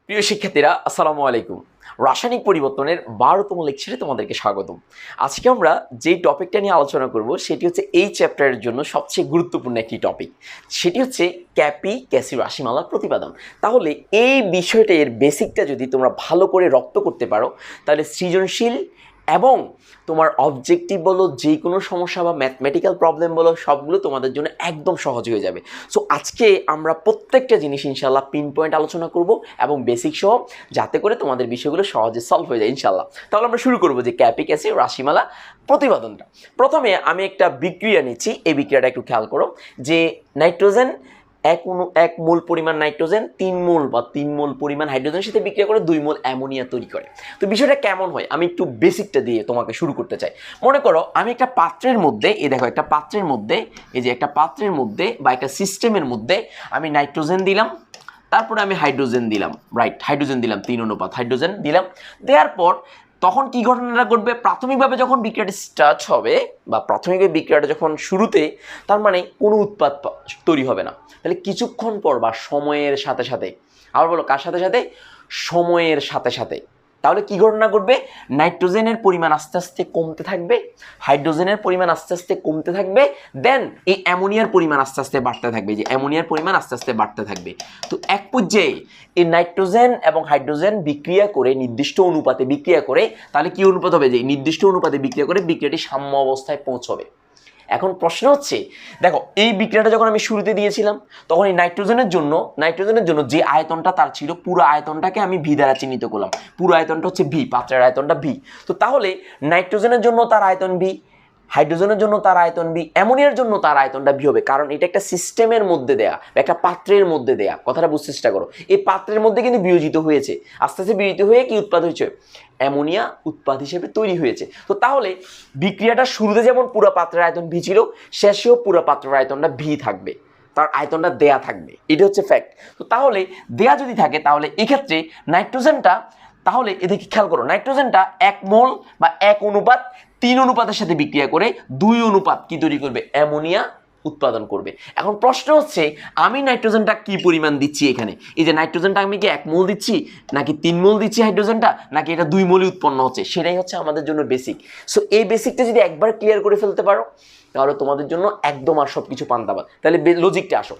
প্রিয় শিক্ষার্থীরা, আসসালামু আলাইকুম। রাসায়নিক পরিবর্তনের ১২তম লেকচারে তোমাদেরকে স্বাগতম। আজকে আমরা যেই টপিকটা নিয়ে আলোচনা করব সেটি হচ্ছে এই চ্যাপ্টারের জন্য সবচেয়ে গুরুত্বপূর্ণ একটি টপিক। সেটি হচ্ছে ক্যাপি ক্যাসি রাশিমালার প্রতিপাদন। তাহলে এই বিষয়টা, এর বেসিকটা যদি তোমরা ভালো করে রপ্ত করতে পারো, তাহলে সৃজনশীল এবং তোমার অবজেক্টিভ বলো, যে কোনো সমস্যা বা ম্যাথমেটিক্যাল প্রবলেম বলো, সবগুলো তোমাদের জন্য একদম সহজ হয়ে যাবে। সো আজকে আমরা প্রত্যেকটা জিনিস ইনশাল্লাহ পিন পয়েন্ট আলোচনা করব এবং বেসিক সহ, যাতে করে তোমাদের বিষয়গুলো সহজে সলভ হয়ে যায় ইনশাল্লাহ। তাহলে আমরা শুরু করবো যে ক্যাপি ক্যাসি রাশিমালা প্রতিপাদনটা। প্রথমে আমি একটা বিক্রিয়া নিচ্ছি, এই বিক্রিয়াটা একটু খেয়াল করো যে নাইট্রোজেন এক মোল পরিমাণ নাইট্রোজেন 3 মোল বা 3 মোল পরিমাণ হাইড্রোজেনের সাথে বিক্রিয়া করে 2 মোল অ্যামোনিয়া তৈরি করে। তো বিষয়টা কেমন হয় আমি একটু বেসিকটা দিয়ে তোমাকে শুরু করতে চাই। মনে করো আমি একটা পাত্রের মধ্যে, এই দেখো একটা পাত্রের মধ্যে, এই যে একটা পাত্রের মধ্যে বা একটা সিস্টেমের মধ্যে আমি নাইট্রোজেন দিলাম, তারপরে আমি হাইড্রোজেন দিলাম, রাইট, হাইড্রোজেন দিলাম 3 অনুপাত হাইড্রোজেন দিলাম। দেওয়ার পর তখন কি ঘটনাটা ঘটবে, প্রাথমিকভাবে যখন বিক্রিয়াটা স্টার্ট হবে বা প্রাথমিকভাবে বিক্রিয়াটা যখন শুরুতে, তার মানে কোনো উৎপাদ তৈরি হবে না। তাহলে কিছুক্ষণ পর বা সময়ের সাথে সাথে, আবার বলো কার সাথে সাথে, সময়ের সাথে সাথে, তাহলে কি ঘটনা ঘটবে, নাইট্রোজেনের পরিমাণ আস্তে আস্তে কমতে থাকবে, হাইড্রোজেনের পরিমাণ আস্তে আস্তে কমতে থাকবে, দেন এই অ্যামোনিয়ার পরিমাণ আস্তে আস্তে বাড়তে থাকবে, যে অ্যামোনিয়ার পরিমাণ আস্তে আস্তে বাড়তে থাকবে। তো এক পর্যায়ে এই নাইট্রোজেন এবং হাইড্রোজেন বিক্রিয়া করে নির্দিষ্ট অনুপাতে বিক্রিয়া করে, তাহলে কি অনুপাত হবে, যে নির্দিষ্ট অনুপাতে বিক্রিয়া করে বিক্রিয়াটি সাম্য অবস্থায় পৌঁছবে। এখন প্রশ্ন হচ্ছে, দেখো এই বিক্রিয়াটা যখন আমি শুরুতে দিয়েছিলাম, তখন এই নাইট্রোজেনের জন্য যে আয়তনটা তার ছিল, পুরো আয়তনটাকে আমি ভি দ্বারা চিহ্নিত করলাম। পুরো আয়তনটা হচ্ছে ভি, পাত্রের আয়তনটা ভি। তো তাহলে নাইট্রোজেনের জন্য তার আয়তন ভি, হাইড্রোজেনের জন্য তার আয়তন বি, অ্যামোনিয়ার জন্য তার আয়তনটা বি হবে, কারণ এটা একটা সিস্টেমের মধ্যে দেয়া, একটা পাত্রের মধ্যে দেয়া। কথাটা বুঝতে চেষ্টা করো, এই পাত্রের মধ্যে কিন্তু বিয়োজিত হয়েছে, আস্তে আস্তে বিয়োজিত হয়ে কি উৎপাদ হয়েছে, অ্যামোনিয়া উৎপাদ হিসেবে তৈরি হয়েছে। তো তাহলে বিক্রিয়াটা শুরুতে যেমন পুরো পাত্রের আয়তন ভি ছিল, শেষেও পুরো পাত্রের আয়তনটা ভি থাকবে, তার আয়তনটা দেয়া থাকবে, এটা হচ্ছে ফ্যাক্ট। তো তাহলে দেয়া যদি থাকে, তাহলে এক্ষেত্রে নাইট্রোজেনটা, তাহলে এদিকে খেয়াল করো, নাইট্রোজেনটা 1 মোল বা 1 অনুপাত 3 অনুপাতের সাথে বিক্রিয়া করে 2 অনুপাত কি তৈরি করবে, অ্যামোনিয়া উৎপাদন করবে। এখন প্রশ্ন হচ্ছে, আমি নাইট্রোজেনটা কি পরিমাণ দিচ্ছি এখানে, এই যে নাইট্রোজেনটা আমি কি 1 মোল দিচ্ছি, নাকি 3 মোল দিচ্ছি হাইড্রোজেনটা, নাকি এটা 2 মোলই উৎপন্ন হচ্ছে, সেটাই হচ্ছে আমাদের জন্য বেসিক। সো এই বেসিকটা যদি একবার ক্লিয়ার করে ফেলতে পারো, তাহলে তোমাদের জন্য একদম আর সব কিছু পান্তাবাদ। তাহলে লজিকটা আসো,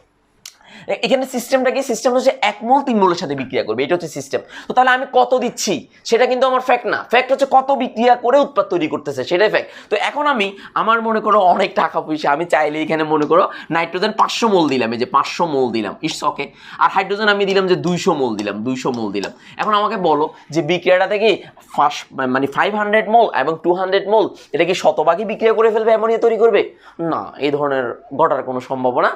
এখানে সিস্টেমটা কি, সিস্টেম হচ্ছে 1 মোল 3 মোলের সাথে বিক্রিয়া করবে, এটা হচ্ছে সিস্টেম। তো তাহলে আমি কত দিচ্ছি সেটা কিন্তু আমার ফ্যাক্ট না, ফ্যাক্ট হচ্ছে কত বিক্রিয়া করে উৎপাদ তৈরি করতেছে, সেটাই ফ্যাক্ট। তো এখন আমি আমার মনে করো অনেক টাকা পয়সা, আমি চাইলে এখানে মনে করো নাইট্রোজেন 500 মোল দিলাম, এই যে 500 মোল দিলাম, ইটস ওকে। আর হাইড্রোজেন আমি দিলাম যে 200 মোল দিলাম, 200 মোল দিলাম। এখন আমাকে বলো যে বিক্রিয়াটা থেকে মানে 500 মোল এবং 200 মোল, এটা কি শতভাগই বিক্রিয়া করে ফেলবে, অ্যামোনিয়া তৈরি করবে? না, এই ধরনের ঘটার কোনো সম্ভাবনা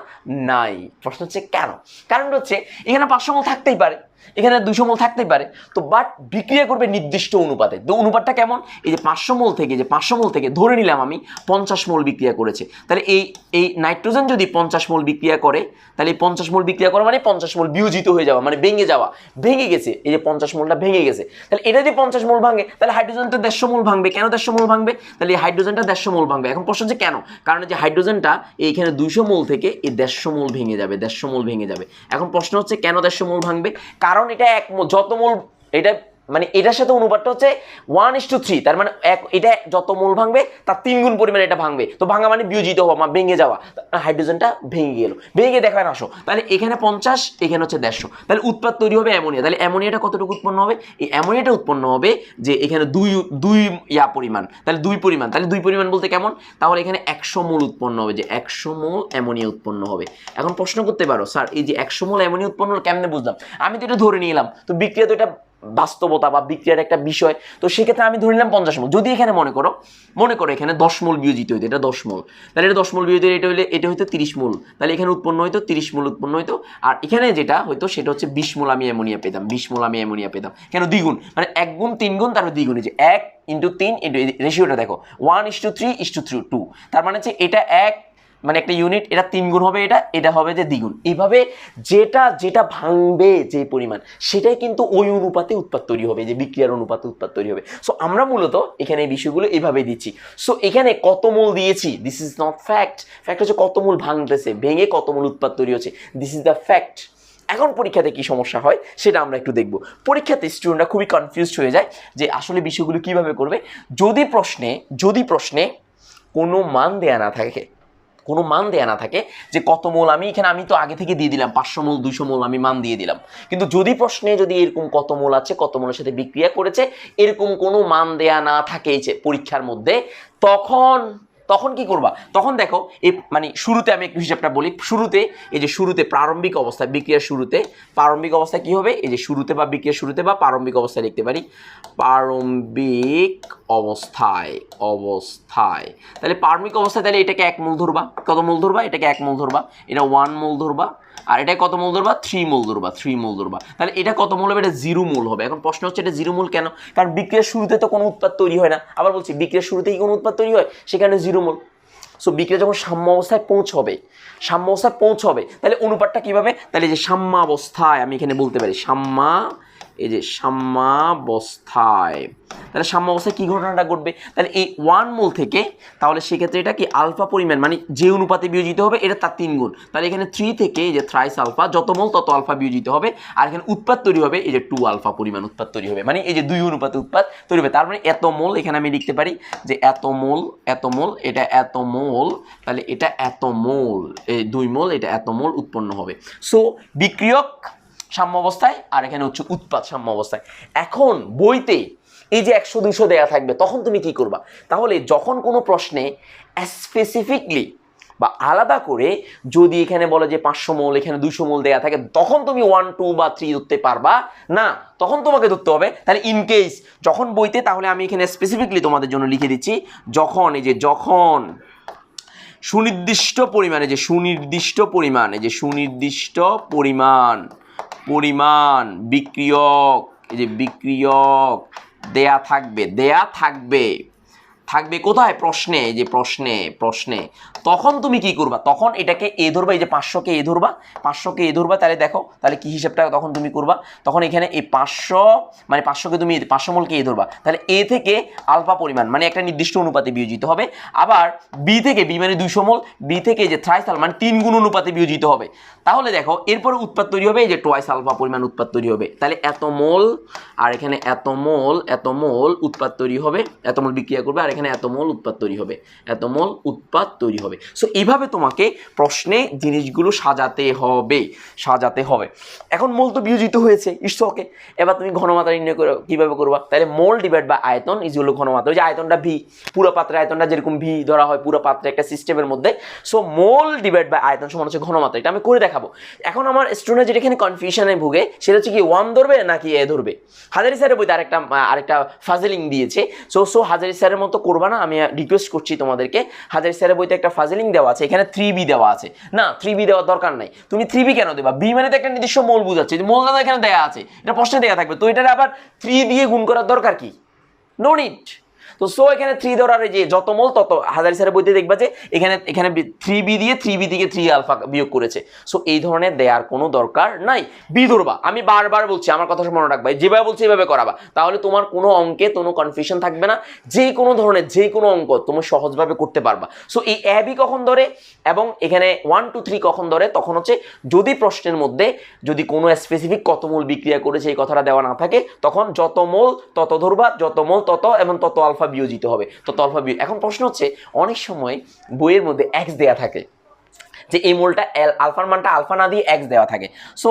নাই। প্রশ্ন হচ্ছে কেন? কারণ হচ্ছে এখানে 500 মোল থাকতেই পারে, এখানে 200 মোল থাকতেই পারে, তো বাট বিক্রিয়া করবে নির্দিষ্ট অনুপাতে। তো অনুপাতটা কেমন, এই যে 500 মোল থেকে ধরে নিলাম আমি 50 মোল বিক্রিয়া করেছে, তাহলে এই নাইট্রোজেন যদি 50 মোল বিক্রিয়া করে, তাহলে এই 50 মোল বিক্রিয়া করা মানে 50 মোল বিয়োজিত হয়ে যাওয়া, মানে ভেঙে গেছে, এই যে 50 মোলটা ভেঙে গেছে। তাহলে এটা যদি 50 মোল ভাঙে, তাহলে হাইড্রোজেনটা 150 মোল ভাঙবে। কেন 150 মোল ভাঙবে, তাহলে এই হাইড্রোজেনটা 150 মোল ভাঙবে। এখন প্রশ্ন হচ্ছে কেন, কারণ যে হাইড্রোজেনটা এইখানে 200 মোল থেকে এই 150 মোল ভেঙে যাবে, 150 মোল ভেঙে যাবে। এখন প্রশ্ন হচ্ছে কেন 150 মোল ভাঙবে, কারণ এটা যত মোল, এটা মানে এটার সাথে অনুপাতটা হচ্ছে 1:3, তার মানে এটা যত মোল ভাঙবে তার 3 গুণ পরিমাণে এটা ভাঙবে। তো ভাঙা মানে বিয়োজিত হওয়া, ভেঙে যাওয়া, হাইড্রোজেনটা ভেঙে গেল, ভেঙে দেখায় আসো, তাহলে এখানে 50, এখানে হচ্ছে 150, তাহলে উৎপাদ তৈরি হবে অ্যামোনিয়া। তাহলে অ্যামোনিয়াটা কতটুকু উৎপন্ন হবে, এই অ্যামোনিয়াটা উৎপন্ন হবে যে এখানে দুই পরিমাণ, তাহলে 2 পরিমাণ, তাহলে 2 পরিমাণ বলতে কেমন, তাহলে এখানে 100 মোল উৎপন্ন হবে, যে 100 মোল অ্যামোনিয়া উৎপন্ন হবে। এখন প্রশ্ন করতে পারো, স্যার এই যে 100 মোল অ্যামোনিয়া উৎপন্ন কেমনে বুঝলাম, আমি তো এটা ধরে নিলাম, তো বিক্রিয়া তো এটা বাস্তবতা বা বিক্রিয়ার একটা বিষয়, তো সেক্ষেত্রে আমি ধরে নিলাম 50 মোল। যদি এখানে মনে করো এখানে 10 মোল বিয়োজিত হইতো, এটা 10 মোল, তাহলে এটা 10 মোল বিয়োজিত, এটা হইতো 30 মোল, তাহলে এখানে উৎপন্ন হইতো 30 মোল উৎপন্ন হইতো, আর এখানে যেটা হইতো সেটা হচ্ছে 20 মোল আমি অ্যামোনিয়া পেতাম, 20 মোল আমি অ্যামোনিয়া পেতাম। কেন দ্বিগুণ, মানে 1 গুণ 3 গুণ, তারপর দ্বিগুণ, যে 1 × 3 রেশিওটা দেখো 1:3:2, তার মানে হচ্ছে এটা 1, মানে একটা ইউনিট, এটা 3 গুণ হবে, এটা হবে যে দ্বিগুণ। এইভাবে যেটা ভাঙবে যে পরিমাণ, সেটাই কিন্তু ওই অনুপাতে উৎপাদ তৈরি হবে, যে বিক্রিয়ার অনুপাতে উৎপাদ তৈরি হবে। সো আমরা মূলত এখানে এই বিষয়গুলো এইভাবে দিচ্ছি। সো এখানে কত মোল দিয়েছি, this is not fact, fact হচ্ছে কত মোল ভাঙতেছে, ভেঙে কত মোল উৎপাদ তৈরি হচ্ছে, দিস ইজ দ্য ফ্যাক্ট। এখন পরীক্ষাতে কি সমস্যা হয় সেটা আমরা একটু দেখব। পরীক্ষাতে স্টুডেন্টরা খুবই কনফিউজড হয়ে যায় যে আসলে বিষয়গুলো কিভাবে করবে। যদি প্রশ্নে কোনো মান দেয়া না থাকে যে কত মোল, আমি তো আগে থেকে দিয়ে দিলাম 500 মোল 200 মোল আমি মান দিয়ে দিলাম, কিন্তু যদি প্রশ্নে যদি এরকম কত মোল আছে, কত মোলের সাথে বিক্রিয়া করেছে, এরকম কোনো মান দেয়া না থাকে এই যে পরীক্ষার মধ্যে, তখন কি করবা? তখন দেখো এই মানে শুরুতে আমি একটু হিসাবটা বলি। শুরুতে প্রারম্ভিক অবস্থায়, বিক্রিয়ার শুরুতে প্রারম্ভিক অবস্থায় কি হবে, এই যে শুরুতে বা বিক্রিয়ার শুরুতে বা প্রারম্ভিক অবস্থায় লিখতে পারি প্রারম্ভিক অবস্থায়। তাহলে প্রারম্ভিক অবস্থায় তাহলে এটাকে 1 মোল ধরবা। কত মোল ধরবা? এটাকে 1 মোল ধরবা, এটা 1 মোল ধরবা, আর এটা কত মোল ধরবা? 3 মোল ধরবা। তাহলে এটা কত মোল হবে? এটা 0 মোল হবে। এখন প্রশ্ন হচ্ছে এটা 0 মোল কেন? কারণ বিক্রিয়ার শুরুতে তো কোনো উৎপাদ তৈরি হয় না। আবার বলছি, বিক্রিয়ার শুরুতেই কোনো উৎপাদ তৈরি হয়, সেখানে 0 মোল। সো বিক্রিয়া যখন সাম্য অবস্থায় পৌঁছবে তাহলে অনুপাতটা কিভাবে? তাহলে যে সাম্যাবস্থায় আমি এখানে বলতে পারি সাম্যাবস্থায়, তাহলে সাম্যাবস্থায় কি ঘটনাটা ঘটবে? তাহলে এই 1 মোল থেকে, তাহলে সেক্ষেত্রে এটা কি আলফা পরিমাণ, মানে যে অনুপাতে বিয়োজিত হবে এটা তার 3 গুণ। তাহলে এখানে 3 থেকে এই যে থ্রাইস আলফা, যত মোল তত আলফা বিয়োজিত হবে, আর এখানে উৎপাদ তৈরি হবে এই যে 2 আলফা পরিমাণ উৎপাদ তৈরি হবে, মানে এই যে 2 অনুপাতে উৎপাদ তৈরি হবে। তার মানে এত মোল, এখানে আমি লিখতে পারি যে এত মোল, এটা এত মোল, তাহলে এটা এত মোল, এই 2 মোল, এটা এত মোল উৎপন্ন হবে। সো বিক্রিয়ক সাম্য অবস্থায়, আর এখানে হচ্ছে উৎপাদ সাম্য অবস্থায়। এখন বইতে এই যে 100-200 দেয়া থাকবে, তখন তুমি কি করবা? তাহলে যখন কোনো প্রশ্নে স্পেসিফিকলি বা আলাদা করে যদি এখানে বলে যে 500 মোল, এখানে 200 মোল দেয়া থাকে, তখন তুমি 1, 2 বা 3 ধরতে পারবা না, তখন তোমাকে ধরতে হবে। তাহলে ইন কেস যখন বইতে, তাহলে আমি এখানে স্পেসিফিকলি তোমাদের জন্য লিখে দিচ্ছি, যখন সুনির্দিষ্ট পরিমাণ বিক্রিয়ক দেয়া থাকবে কোথায়? প্রশ্নে, এই যে প্রশ্নে তখন তুমি কি করবা? তখন এটাকে এ ধরবা, এই যে 500কে এ ধরবা, তাহলে দেখো তাহলে কি হিসাবটা তখন তুমি করবা? তখন এখানে এই 500 মানে 500কে তুমি 500 মোলকে এ ধরবা, তাহলে এ থেকে আলফা পরিমাণ মানে একটা নির্দিষ্ট অনুপাতে বিয়োজিত হবে। আবার বি মানে 200 মোল, বি থেকে এই যে থ্রাইস আলফা মানে 3 গুণ অনুপাতে বিয়োজিত হবে। তাহলে দেখো এরপরে উৎপাদ তৈরি হবে এই যে টোয়াইস আলফা পরিমাণ উৎপাদ তৈরি হবে। তাহলে এত মোল, আর এখানে এত মোল উৎপাদ তৈরি হবে, এত মোল বিক্রিয়া করবে, আর এখানে এত মোল উৎপাদ তৈরি হবে। সো এইভাবে তোমাকে প্রশ্নে জিনিসগুলো সাজাতে হবে। এখন মোল তো বিয়োজিত হয়েছে, ইটস ওকে। এবার তুমি ঘনমাত্রা নির্ণয় করো, কিভাবে করবা? তাহলে মোল ডিভাইড বাই আয়তন ইজুয়াল ঘনমাত্রা। ওই যে আয়তনটা ভি, পুরো পাত্রের আয়তনটা যেরকম ভি ধরা হয় পুরো পাত্রে একটা সিস্টেমের মধ্যে, সো মোল ডিভাইড বাই আয়তন সমান হচ্ছে ঘনমাত্রা। এটা আমি করে দেখাবো। এখন আমার স্টুডেন্ট যেটা এখানে কনফিউশনে ভুগে, সেটা হচ্ছে কি 1 ধরবে নাকি এ ধরবে। হাজারি স্যারের বইতে আরেকটা ফাজলিং দিয়েছে, সো হাজারি স্যারের মতো করবা না, আমি রিকোয়েস্ট করছি তোমাদেরকে। হাজারি স্যারের বইতে একটা ফাজলিং দেওয়া আছে, এখানে 3b দেওয়া আছে। না, 3b দেওয়ার দরকার নাই। তুমি 3b কেন দেবা? বি মানে তো একটা নির্দিষ্ট মোল বুঝাচ্ছে, মোল না এখানে দেয়া আছে, এটা প্রশ্নে দেয়া থাকবে, তো এটা আবার 3 দিয়ে গুণ করার দরকার কি? No need. তো সো এখানে 3 ধরার যে যত মোল তত, হাজারি স্যারের বইতে দেখবা যে এখানে 3b দিয়ে 3b থেকে 3 আলফা বিয়োগ করেছে। সো এই ধরনের দেওয়ার কোনো দরকার নাই। বি ধরবা, আমি বারবার বলছি, আমার কথা মনে রাখবা, যেভাবে বলছি এভাবে করাবা, তাহলে তোমার কোনো অঙ্কে কোনো কনফিউশন থাকবে না। যে কোনো ধরনের যে কোনো অঙ্ক তুমি সহজভাবে করতে পারবা। সো এই এ বি কখন ধরে এবং এখানে 1, 2, 3 কখন ধরে? তখন হচ্ছে যদি প্রশ্নের মধ্যে যদি কোনো স্পেসিফিক কত মোল বিক্রিয়া করেছে এই কথাটা দেওয়া না থাকে, তখন যত মোল তত ধরবা, যত মোল তত, এবং তত আলফা বিয়োজিত হবে, তত আলফা এখন প্রশ্ন হচ্ছে অনেক সময় বইয়ের মধ্যে এক্স দেয়া থাকে, যে এই মোলটা আলফার মানটা আলফা না দিয়ে এক্স দেওয়া থাকে। সো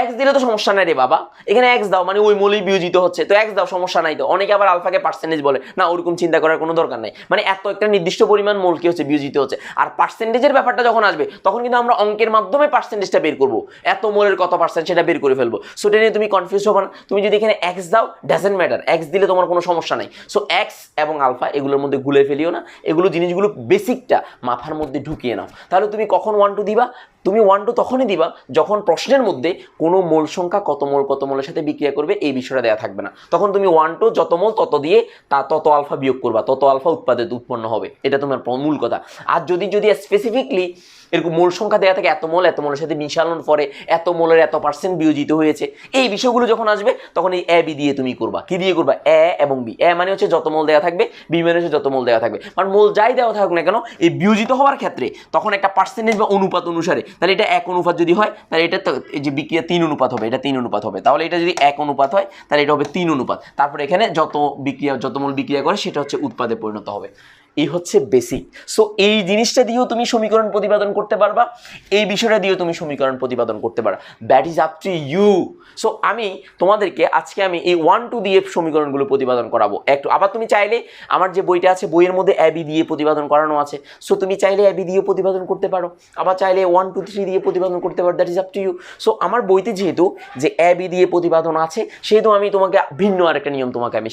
এক্স দিলে তো সমস্যা নাই রে বাবা, এখানে এক্স দাও, মানে ওই মোলই বিয়োজিত হচ্ছে, তো এক্স দাও, সমস্যা নাই তো। অনেকে আবার আলফাকে পার্সেন্টেজ বলে, না ওরকম চিন্তা করার কোনো দরকার নাই, মানে এত একটা নির্দিষ্ট পরিমাণ মোল কি হচ্ছে বিয়োজিত হচ্ছে। আর পার্সেন্টেজের ব্যাপারটা যখন আসবে তখন কিন্তু আমরা অঙ্কের মাধ্যমে পার্সেন্টেজটা বের করবো, এত মোলের কত পার্সেন্ট সেটা বের করে ফেলবো। সো এটা নিয়ে তুমি কনফিউজ হবে না। তুমি যদি এখানে এক্স দাও, ডাজেন্ট ম্যাটার, এক্স দিলে তোমার কোনো সমস্যা নাই। সো এক্স এবং আলফা এগুলোর মধ্যে গুলে ফেলিও না, এগুলো জিনিসগুলো বেসিকটা মাথার মধ্যে ঢুকিয়ে নাও। তাহলে তুমি কখন 1, 2 দিবা? তুমি 1, 2 তখনই দিবা যখন প্রশ্নের মধ্যে কোনো মোল সংখ্যা কত মোলের সাথে বিক্রিয়া করবে এই বিষয়টা দেওয়া থাকবে না। তখন তুমি 1, 2 যত মোল তত দিয়ে তত আলফা বিয়োগ করবা, তত আলফা উৎপন্ন হবে, এটা তোমার মূল কথা। আর যদি স্পেসিফিকলি এরকম মোল সংখ্যা দেওয়া থাকে, এত মোলের সাথে মিশানোর পরে এত মোলের এত পার্সেন্ট বিয়োজিত হয়েছে, এই বিষয়গুলো যখন আসবে তখন এই এ বি দিয়ে তুমি করবা। কি দিয়ে করবা? এ এবং বি। এ মানে হচ্ছে যত মোল দেওয়া থাকবে, বি মানে হচ্ছে যত মোল দেওয়া থাকবে। কারণ মোল যাই দেওয়া থাকুক না কেন, এই বিয়োজিত হওয়ার ক্ষেত্রে তখন একটা পার্সেন্টেজ বা অনুপাত অনুসারে তাহলে এটা 1 অনুপাত যদি হয় তাহলে এটা তো এই যে বিক্রিয়া 3 অনুপাত হবে, এটা 3 অনুপাত হবে। তাহলে এটা যদি 1 অনুপাত হয় তাহলে এটা হবে 3 অনুপাত। তারপর এখানে যত মোল বিক্রিয়া করে সেটা হচ্ছে উৎপাদে পরিণত হবে। এই হচ্ছে বেসিক। সো এই জিনিসটা দিয়েও তুমি সমীকরণ প্রতিপাদন করতে পারবা, এই বিষয়টা দিয়েও তুমি সমীকরণ প্রতিপাদন করতে পারবা, that is up to you. So আমি তোমাদেরকে আজকে আমি এই 1 2 দিয়ে সমীকরণগুলো প্রতিপাদন করাবো একটু। আবার তুমি চাইলে আমার যে বইটা আছে বইয়ের মধ্যে এবি দিয়ে প্রতিপাদন করানো আছে, সো তুমি চাইলে এবি দিয়ে প্রতিপাদন করতে পারো, আবার চাইলে 1 2 3 দিয়ে প্রতিপাদন করতে পারো, that is up to you. So আমার বইতে যেহেতু যে এবি দিয়ে প্রতিপাদন আছে সেহেতু আমি তোমাকে ভিন্ন আরেকটা নিয়ম তোমাকে আমি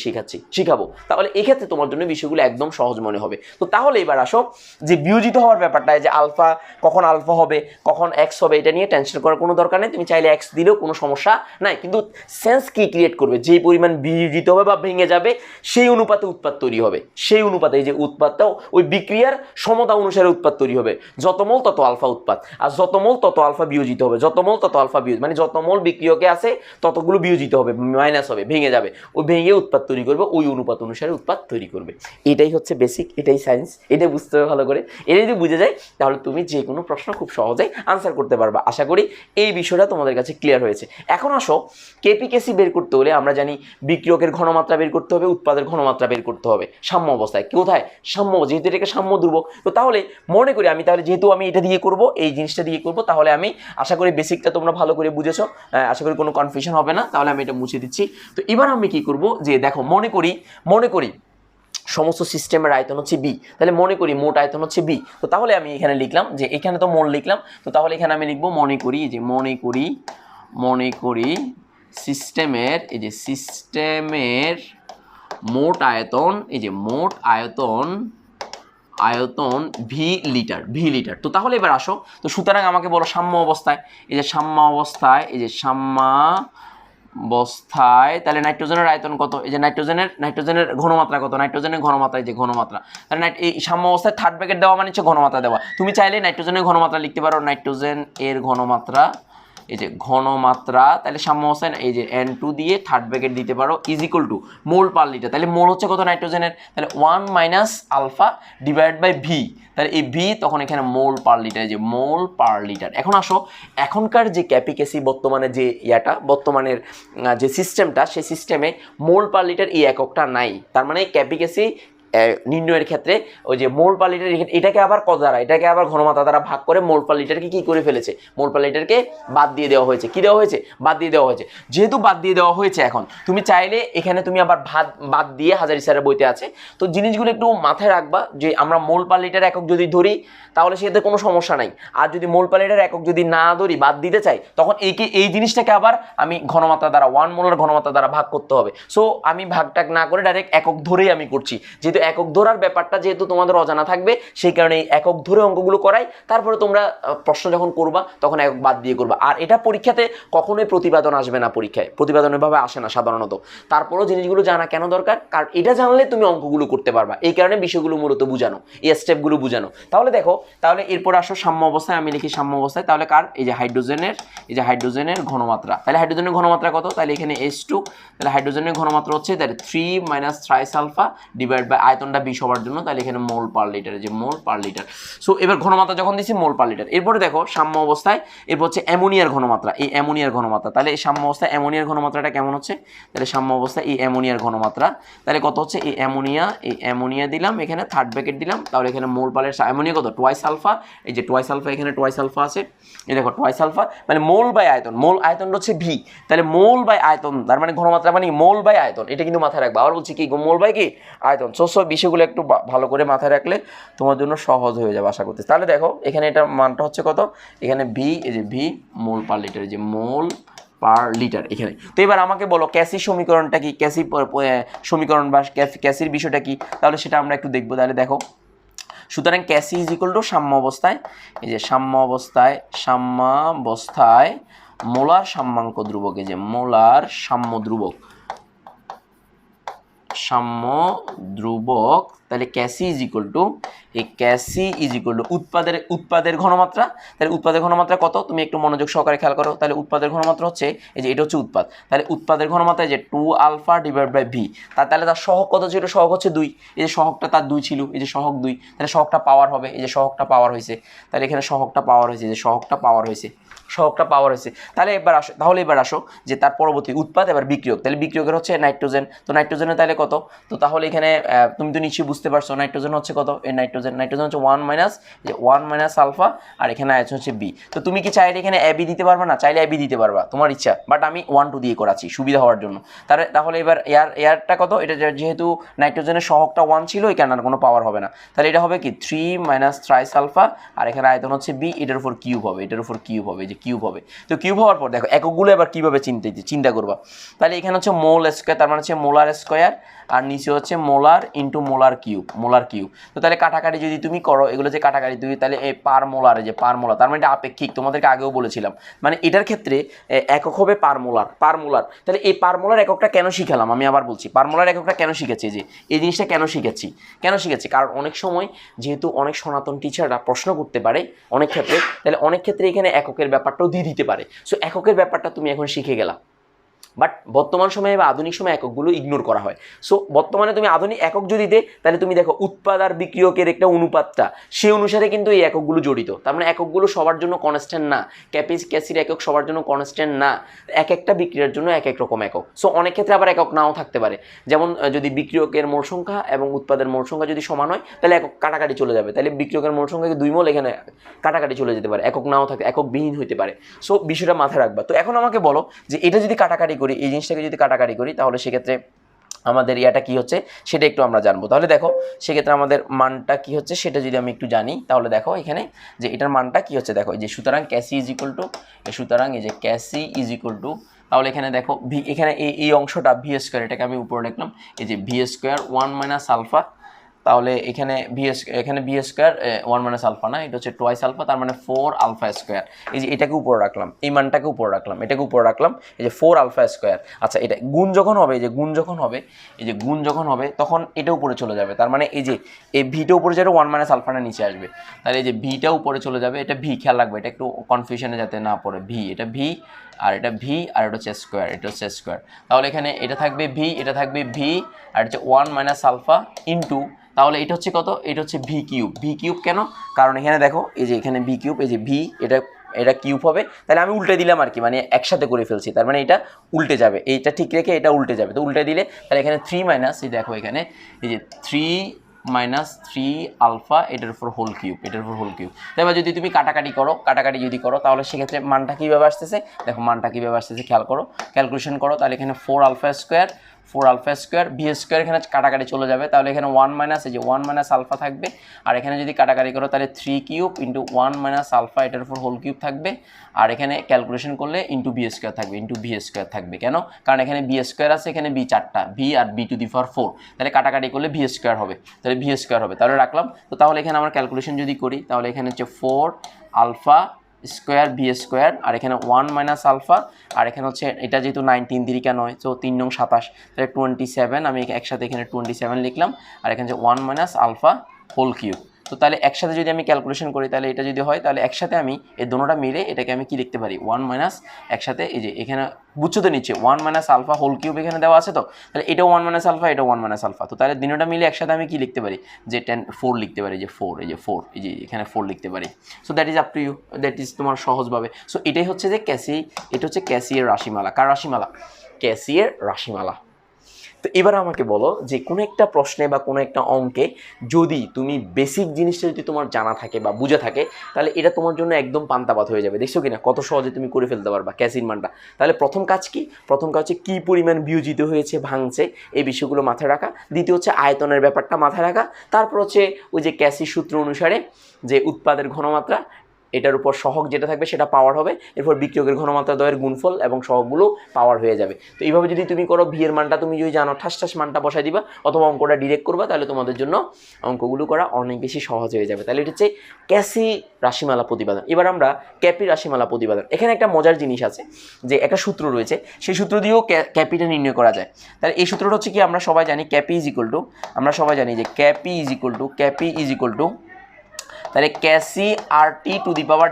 শিখাবো। তাহলে এক্ষেত্রে তোমার জন্য বিষয়গুলো একদম সহজ মনে হবে। তো তাহলে এবার আসো যে বিয়োজিত হওয়ার ব্যাপারটা, যে আলফা কখন আলফা হবে কখন এক্স হবে এটা নিয়ে টেনশন করার কোনো দরকার নেই। তুমি চাইলে এক্স দিলেও কোনো সমস্যা নাই, কিন্তু সেন্স কি ক্রিয়েট করবে, যেই পরিমাণ বিয়োজিত হবে বা ভেঙে যাবে সেই অনুপাতে উৎপাদ তৈরি হবে, সেই অনুপাতে এই যে উৎপাদটাও ওই বিক্রিয়ার সমতা অনুসারে উৎপাদ তৈরি হবে। যত মোল তত আলফা উৎপাদ, আর যত মোল তত আলফা বিয়োজিত হবে, যত মোল তত আলফা মানে যত মোল বিক্রিয়কে আছে ততগুলো বিয়োজিত হবে, মাইনাস হবে, ভেঙে যাবে, ওই ভেঙে উৎপাদ তৈরি করবে, ওই অনুপাত অনুসারে উৎপাদ তৈরি করবে। এটাই হচ্ছে বেসিক, এটাই সায়েন্স, এটাই বুঝতে হবে ভালো করে। এটা যদি বুঝে যায় তাহলে তুমি যে কোনো প্রশ্ন খুব সহজেই আনসার করতে পারবা। আশা করি এই বিষয়টা তোমাদের কাছে ক্লিয়ার হয়েছে। এখন আসো কেপিকেসি বের করতে হলে আমরা জানি বিক্রিয়কের ঘনমাত্রা বের করতে হবে, উৎপাদের ঘনমাত্রা বের করতে হবে সাম্য অবস্থায়। কোথায় সাম্য, যেহেতু এটাকে সাম্য ধ্রুবক। তো তাহলে মনে করি আমি তাহলে যেহেতু আমি এটা দিয়ে করব, এই জিনিসটা দিয়ে করব, তাহলে আমি আশা করি বেসিকটা তোমরা ভালো করে বুঝেছো, আশা করি কোনো কনফিউশন হবে না। তাহলে আমি এটা মুছে দিচ্ছি। তো এবার আমি কি করব, যে দেখো মনে করি সমস্ত সিস্টেমের আয়তন হচ্ছে বি, তাহলে মনে করি মোট আয়তন হচ্ছে বি। তো তাহলে আমি এখানে লিখলাম, যে এখানে তো মোল লিখলাম, তো তাহলে এখানে আমি লিখবো মনে করি সিস্টেমের, এই যে সিস্টেমের মোট আয়তন, এই যে মোট আয়তন ভি লিটার। তো তাহলে এবার আসো, তো সুতরাং আমাকে বলো সাম্য অবস্থায়, এই যে সাম্যাবস্থায় তাহলে নাইট্রোজেনের আয়তন কত, এই যে নাইট্রোজেনের ঘনমাত্রা কত, নাইট্রোজেনের ঘনমাত্রা, এই যে ঘনমাত্রা, তাহলে এই সাম্য অবস্থায় থার্ড ব্র্যাকেট দেওয়া মানে হচ্ছে ঘনমাত্রা দেওয়া। তুমি চাইলে নাইট্রোজেনের ঘনমাত্রা লিখতে পারো, নাইট্রোজেন এর ঘনমাত্রা, এই যে ঘনমাত্রা, তাহলে সাম্য অবস্থায় এই যে N2 দিয়ে থার্ড ব্র্যাকেট দিতে পারো is equal to mole per litre. তাহলে মোল হচ্ছে কত নাইট্রোজেনের, তাহলে 1 minus alpha divide by V, তাহলে এই ভি তখন এখানে মোল পার লিটার, যে মোল পার লিটার। এখন আসো এখনকার যে ক্যাপিকেসি বর্তমানে যে বর্তমানের যে সিস্টেমটা, সেই সিস্টেমে মোল পার লিটার এই এককটা নাই। তার মানে ক্যাপিকেসি নির্ণয়ের ক্ষেত্রে ওই যে মোল পার লিটার, এটাকে আবার কত দ্বারা, এটাকে আবার ঘনমাত্রা দ্বারা ভাগ করে মোল পার লিটারকে কি করে ফেলেছে, মোল পার লিটারকে বাদ দিয়ে দেওয়া হয়েছে। কি দেওয়া হয়েছে, বাদ দিয়ে দেওয়া হয়েছে। যেহেতু বাদ দিয়ে দেওয়া হয়েছে, এখন তুমি চাইলে এখানে তুমি আবার বাদ দিয়ে হাজারি স্যারের বইতে আছে, তো জিনিসগুলো একটু মাথায় রাখবা, যে আমরা মোল পার লিটার একক যদি ধরি তাহলে সেক্ষেত্রে কোনো সমস্যা নাই, আর যদি মোল পার লিটার একক যদি না ধরি, বাদ দিতে চাই, তখন এই জিনিসটাকে আবার আমি ঘনমাত্রা দ্বারা 1 মোলার ঘনমাত্রা দ্বারা ভাগ করতে হবে। সো আমি ভাগটা না করে ডাইরেক্ট একক ধরেই আমি করছি, যেহেতু একক ধরার ব্যাপারটা যেহেতু তোমাদের অজানা থাকবে, সেই কারণে এই একক ধরে অঙ্কগুলো করাই। তারপরে তোমরা প্রশ্ন যখন করবা তখন একক বাদ দিয়ে করবা। আর এটা পরীক্ষাতে কখনোই প্রতিপাদন আসবে না, পরীক্ষায় প্রতিপাদনের ভাবে আসে না সাধারণত। তারপরেও জিনিসগুলো জানা কেন দরকার, কারণ এটা জানলে তুমি অঙ্কগুলো করতে পারবা, এই কারণে বিষয়গুলো মূলত বুঝানো, এই স্টেপগুলো বুঝানো। তাহলে দেখো, তাহলে এরপর আসো সাম্য অবস্থায়, আমি লিখি সাম্য অবস্থায়, তাহলে কার, এই যে হাইড্রোজেনের ঘনমাত্রা, তাহলে হাইড্রোজেনের ঘনমাত্রা কত, তাহলে এখানে H2, তাহলে হাইড্রোজেনের ঘনমাত্রা হচ্ছে তাহলে 3 মাইনাস থ্রাইসালফা ডিভাইড বাই আয়তনটা 20 সবার জন্য, তাহলে এখানে মোল পার লিটার, যে মোল পার লিটার। সো এবার ঘনমাত্রা যখন দিচ্ছি মোল পার লিটার। এরপরে দেখো সাম্য অবস্থায়, এরপর হচ্ছে অ্যামোনিয়ার ঘনমাত্রা, এই অ্যামোনিয়ার ঘনমাত্রা, তাহলে এই সাম্য অবস্থায় অ্যামোনিয়ার ঘনমাত্রাটা কেমন হচ্ছে, তাহলে সাম্য অবস্থায় এই অ্যামোনিয়ার ঘনমাত্রা তাহলে কত হচ্ছে, এই অ্যামোনিয়া দিলাম, এখানে থার্ড ব্র্যাকেট দিলাম, তাহলে এখানে মোল পারের অ্যামোনিয়া কত, টুয়াইস আলফা, এই যে টুয়াইস আলফা, এখানে টুয়াইস আলফা আছে, এই দেখো টুয়াইস আলফা, মানে মোল বাই আয়তন, মোল আয়তন হচ্ছে ভি, তাহলে মোল বাই আয়তন, তার মানে ঘনমাত্রা মানে মোল বাই আয়তন, এটা কিন্তু মাথায় রাখবা। আবার বলছি কি, মোল বাই কি আয়তন। সব বিষয়গুলো একটু ভালো করে মাথায় রাখলে তোমার জন্য সহজ হয়ে যাবে আশা করতেছি। তাহলে দেখো এখানে এটা মানটা হচ্ছে কত, এখানে ভি, এই যে ভি মোল পার লিটার, যে মোল পার লিটার এখানে। তো এবার আমাকে বলো ক্যাসির সমীকরণটা কি, ক্যাসি সমীকরণ বা ক্যাসির বিষয়টা কি, তাহলে সেটা আমরা একটু দেখবো। তাহলে দেখো, সুতরাং ক্যাসি ইজ ইকুয়াল টু সাম্য অবস্থায়, এই যে সাম্য অবস্থায় মোলার সাম্যাঙ্ক ধ্রুবক, এই যে মোলার সাম্য ধ্রুবক, সাম্য ধ্রুবক, তাহলে ক্যাসি ইজ ইকুয়াল টু, এই ক্যাসি ইজ ইকুয়াল টু উৎপাদের ঘনমাত্রা। তাহলে উৎপাদের ঘনমাত্রা কত, তুমি একটু মনোযোগ সহকারে খেয়াল করো। তাহলে উৎপাদের ঘনমাত্রা হচ্ছে এই যে এটা হচ্ছে উৎপাদ, তাহলে উৎপাদের ঘনমাত্রা যে 2 আলফা ডিভাইড বাই ভি। তাহলে তার সহগ কত ছিল, সহগ হচ্ছে 2, এই যে সহগটা তার 2 ছিল, এই যে সহগ 2, তাহলে সহগটা পাওয়ার হবে, এই যে সহগটা পাওয়ার হয়েছে, তাহলে এখানে সহগটা পাওয়ার হয়েছে, যে সহগটা পাওয়ার হয়েছে, সহগটা পাওয়ার হয়েছে। এবার আসো যে তার পরবর্তী উৎপাদ এবার বিক্রিয়ক, তাহলে বিক্রিয়কের হচ্ছে নাইট্রোজেন, তো নাইট্রোজেনের তাহলে কত, তো তাহলে এখানে তুমি তো নিশ্চয়ই বুঝতে পারছো নাইট্রোজেন হচ্ছে কত, এই নাইট্রোজেন হচ্ছে 1 মাইনাস আলফা, আর এখানে আয়তন হচ্ছে বি। তো তুমি কি চাইলে এখানে এবি দিতে পারবা না, চাইলে এবি দিতে পারবা, তোমার ইচ্ছা, বাট আমি 1 2 দিয়ে করাচ্ছি সুবিধা হওয়ার জন্য। তাহলে এবার এয়ারটা কত, এটা যেহেতু নাইট্রোজেনের সহগটা 1 ছিল, এই কারণে কোনো পাওয়ার হবে না, তাহলে এটা হবে কি 3 মাইনাস থ্রাইস আলফা, আর এখানে আয়তন হচ্ছে বি, এটার উপর কিউব হবে, যে কিউব হবে। তো কিউব হওয়ার পর দেখো এককগুলো এবার কীভাবে চিন্তা করবা, তাহলে এখানে হচ্ছে মোল স্কোয়ার, তার মানে হচ্ছে মোলার স্কোয়ার, আর নিচে হচ্ছে মোলার ইন্টু মোলার কিউব। তো তাহলে কাটাকাটি যদি তুমি করো, এগুলো যে কাটাকাটি তুমি, তাহলে এই পার মোলার, যে পার মোলার, তার মানে এটা আপেক্ষিক, তোমাদেরকে আগেও বলেছিলাম, মানে এটার ক্ষেত্রে একক হবে পার মোলার। তাহলে এই পার মোলার এককটা কেন শিখালাম, আমি আবার বলছি, পার মোলার এককটা কেন শিখেছি, যে এই জিনিসটা কেন শিখেছি, কারণ অনেক সময় যেহেতু অনেক সনাতন টিচাররা প্রশ্ন করতে পারে অনেক ক্ষেত্রে, তাহলে অনেক ক্ষেত্রে এখানে এককের ব্যাপারটাও দিয়ে দিতে পারে। সো এককের ব্যাপারটা তুমি এখন শিখে গেলা, বাট বর্তমান সময়ে বা আধুনিক সময়ে এককগুলো ইগনোর করা হয়। সো বর্তমানে তুমি আধুনিক একক যদি দে, তাহলে তুমি দেখো উৎপাদ আর বিক্রিয়কের একটা অনুপাতটা, সেই অনুসারে কিন্তু এই এককগুলো জড়িত। তার মানে এককগুলো সবার জন্য কনস্ট্যান্ট না, ক্যাসির একক সবার জন্য কনস্ট্যান্ট না, এক একটা বিক্রিয়ার জন্য এক এক রকম একক। সো অনেক ক্ষেত্রে আবার একক নাও থাকতে পারে, যেমন যদি বিক্রিয়কের মোল সংখ্যা এবং উৎপাদের মোল সংখ্যা যদি সমান হয়, তাহলে একক কাটাকাটি চলে যাবে, তাহলে বিক্রিয়কের মোল সংখ্যাকে 2 মোল, এখানে কাটাকাটি চলে যেতে পারে, একক নাও থাকে, একক বিহীন হতে পারে। সো বিষয়টা মাথায় রাখবা। তো এখন আমাকে বলো যে এটা যদি কাটাকাটি করি, এই জিনিসটাকে যদি কাটাকাটি করি, তাহলে সেক্ষেত্রে আমাদের ইয়াটা কি হচ্ছে সেটা একটু আমরা জানবো। তাহলে দেখো সেক্ষেত্রে আমাদের মানটা কি হচ্ছে সেটা যদি আমি একটু জানি, তাহলে দেখো এখানে যে এটার মানটা কি হচ্ছে, দেখো এই যে সুতরাং ক্যাসি ইজ ইকুয়াল টু, তাহলে এখানে দেখো ভি, এখানে এই অংশটা ভি স্কোয়ার, এটাকে আমি উপরে লিখলাম, এই যে ভি স্কোয়ার 1 মাইনাস আলফা, তাহলে এখানে ভি স্কোয়ার 1 মাইনাস আলফা না, এটা হচ্ছে টোয়াইস আলফা, তার মানে 4 আলফা স্কোয়ার। এই যে এটাকে উপরে রাখলাম, এই মানটাকে উপরে রাখলাম, এটাকে উপরে রাখলাম, এই যে 4 আলফা স্কোয়ার। আচ্ছা, এটা গুণ যখন হবে, এই যে গুণ যখন হবে তখন এটা উপরে চলে যাবে, তার মানে এই যে এই ভিটা উপরে যাবে, 1 মাইনাস আলফাটা নিচে আসবে, তাহলে এই যে ভিটা উপরে চলে যাবে, এটা ভি, খেয়াল রাখবে এটা একটু কনফিউশনে যাতে না পড়ে, ভি, এটা ভি, আর এটা ভি, আর এটা হচ্ছে স্কোয়ার, তাহলে এখানে এটা থাকবে ভি, আর হচ্ছে 1 মাইনাস আলফা ইন্টু, তাহলে এটা হচ্ছে কত, এটা হচ্ছে ভি কিউব। কেন, কারণ এখানে দেখো এই যে এখানে ভি কিউব, এই যে ভি, এটা কিউব হবে, তাহলে আমি উল্টে দিলাম আর কি, মানে একসাথে করে ফেলছি, তার মানে এটা উল্টে যাবে, এইটা ঠিক রেখে এটা উল্টে যাবে, তো উল্টে দিলে তাহলে এখানে 3 মাইনাস, এই দেখো এখানে এই যে 3 আলফা, এটার উপর হোল কিউব, এবার যদি তুমি কাটাকাটি যদি করো তাহলে সেক্ষেত্রে মানটা কীভাবে আসতেছে, দেখো মানটা কীভাবে আসতেছে খেয়াল করো, ক্যালকুলেশন করো, তাহলে এখানে 4 আলফা স্কোয়ার, ভি স্কোয়ার এখানে কাটাকাটি চলে যাবে, তাহলে এখানে 1 মাইনাস, এই যে 1 মাইনাস আলফা থাকবে, আর এখানে যদি কাটাকাটি করো তাহলে 3 কিউব ইন্টু 1 মাইনাস আলফা, এটার উপর হোল কিউব থাকবে, আর এখানে ক্যালকুলেশন করলে ইন্টু ভি স্কোয়ার থাকবে, কেন, কারণ এখানে বি স্কোয়ার আছে, এখানে বি 4টা, ভি আর বি টু দি পাওয়ার 4, তাহলে কাটাকাটি করলে ভি স্কোয়ার হবে, তাহলে রাখলাম। তো তাহলে এখানে আমরা ক্যালকুলেশন যদি করি, তাহলে এখানে হচ্ছে 4 আলফা স্কোয়ার ভি স্কোয়ার, আর এখানে 1 মাইনাস আলফা, আর এখানে হচ্ছে এটা যেহেতু 19 তিরিকা 9, তো 3 নং 27, তাহলে 27, আমি একসাথে এখানে 27 লিখলাম, আর এখানে যে 1 মাইনাস আলফা হোল কিউব। তো তাহলে একসাথে যদি আমি ক্যালকুলেশন করি, তাহলে এটা যদি হয়, তাহলে একসাথে আমি এই দুটোটা মিলে এটাকে আমি কি লিখতে পারি, 1 মাইনাস, একসাথে এই যে এখানে বুঝছো তো নিচে 1 মাইনাস আলফা হোল কিউব এখানে দেওয়া আছে, তো তাহলে এটাও 1 মাইনাস আলফা, এটাও 1 মাইনাস আলফা, তো তাহলে দুটোটা মিলে একসাথে আমি কি লিখতে পারি, যে 4 লিখতে পারি, যে 4, এই যে এখানে 4 লিখতে পারি। So that is up to you, that is তোমার সহজভাবে। সো এটাই হচ্ছে যে এটা হচ্ছে ক্যাসির রাশিমালা। কার রাশিমালা? ক্যাসির রাশিমালা। তো এবার আমাকে বলো যে কোনো একটা প্রশ্নে বা কোনো একটা অঙ্কে যদি তুমি বেসিক জিনিসটা যদি তোমার জানা থাকে বা বুঝে থাকে, তাহলে এটা তোমার জন্য একদম পান্তাভাত হয়ে যাবে। দেখছো কিনা কত সহজে তুমি করে ফেলতে পারবা ক্যাসির মানটা। তাহলে প্রথম কাজ হচ্ছে কী পরিমাণ বিয়োজিত হয়েছে, ভাঙছে, এই বিষয়গুলো মাথায় রাখা। দ্বিতীয় হচ্ছে আয়তনের ব্যাপারটা মাথায় রাখা। তারপর হচ্ছে ওই যে ক্যাসির সূত্র অনুসারে যে উৎপাদের ঘনমাত্রা এটার উপর সহগ যেটা থাকবে সেটা পাওয়ার হবে, এরপর বিক্রিয়কের ঘনমাত্রা দ্বয়ের গুণফল এবং সহগগুলো পাওয়ার হয়ে যাবে। তো এইভাবে যদি তুমি করো, ভি এর মানটা তুমি যদি জানো ঠাস ঠাস মানটা বসাই দিবা অথবা অঙ্কটা ডিরেক্ট করবা, তাহলে তোমাদের জন্য অঙ্কগুলো করা অনেক বেশি সহজ হয়ে যাবে। তাহলে এটা হচ্ছে ক্যাসি রাশিমালা প্রতিপাদন। এবার আমরা ক্যাপি রাশিমালা প্রতিপাদন। এখানে একটা মজার জিনিস আছে যে একটা সূত্র রয়েছে, সেই সূত্র দিয়েও ক্যাপিটা নির্ণয় করা যায়। তাহলে এই সূত্রটা হচ্ছে কি, আমরা সবাই জানি ক্যাপি ইজ ইকুয়াল টু, আমরা সবাই জানি যে ক্যাপি ইজ ইকুয়াল টু তাহলে Kc R T to the power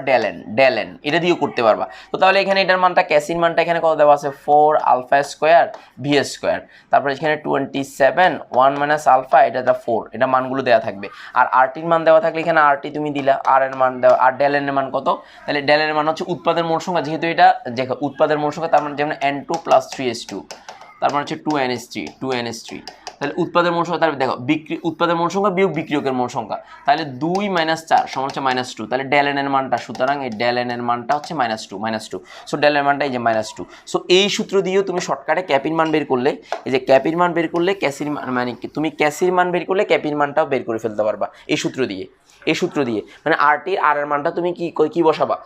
del n, এটা দিয়েও করতে পারবা। তো তাহলে এখানে এটার মানটা, ক্যাসির মানটা এখানে কত দেওয়া আছে, 4 আলফা স্কোয়ার ভি স্কোয়ার, তারপরে এখানে 27 1 মাইনাস আলফা, এটা 4, এটা মানগুলো দেওয়া থাকবে। আর আরটির মান দেওয়া থাকলে এখানে আরটি তুমি দিলা, আর এর মান দেওয়া, আর ডেল এন এর মান কত, তাহলে ডেল এন এর মান হচ্ছে উৎপাদের মোট সংখ্যা, যেহেতু এটা দেখো উৎপাদের মোট সংখ্যা, তার মানে যেমন n2 প্লাস 3s2, তার মানে হচ্ছে 2ns3, তাহলে উৎপাদের মোট সংখ্যা, তাহলে দেখো উৎপাদের মোট সংখ্যা বিয়োগ বিক্রিয়কের মোট সংখ্যা, তাহলে 2 - 4 সমান হচ্ছে -2, তাহলে ডেল এন এর মানটা, সুতরাং এই ডেল এন এর মানটা হচ্ছে -2, সো ডেল এর মানটা এই যে -2। সো এই সূত্র দিয়েও তুমি শর্টকাটে ক্যাপির মান বের করলে, এই যে ক্যাপির মান বের করলে ক্যাসির মানে তুমি ক্যাসির মান বের করলে ক্যাপির মানটাও বের করে ফেলতে পারবা এই সূত্র দিয়ে, মানে আরটির আর এর মানটা তুমি কি বসাবা,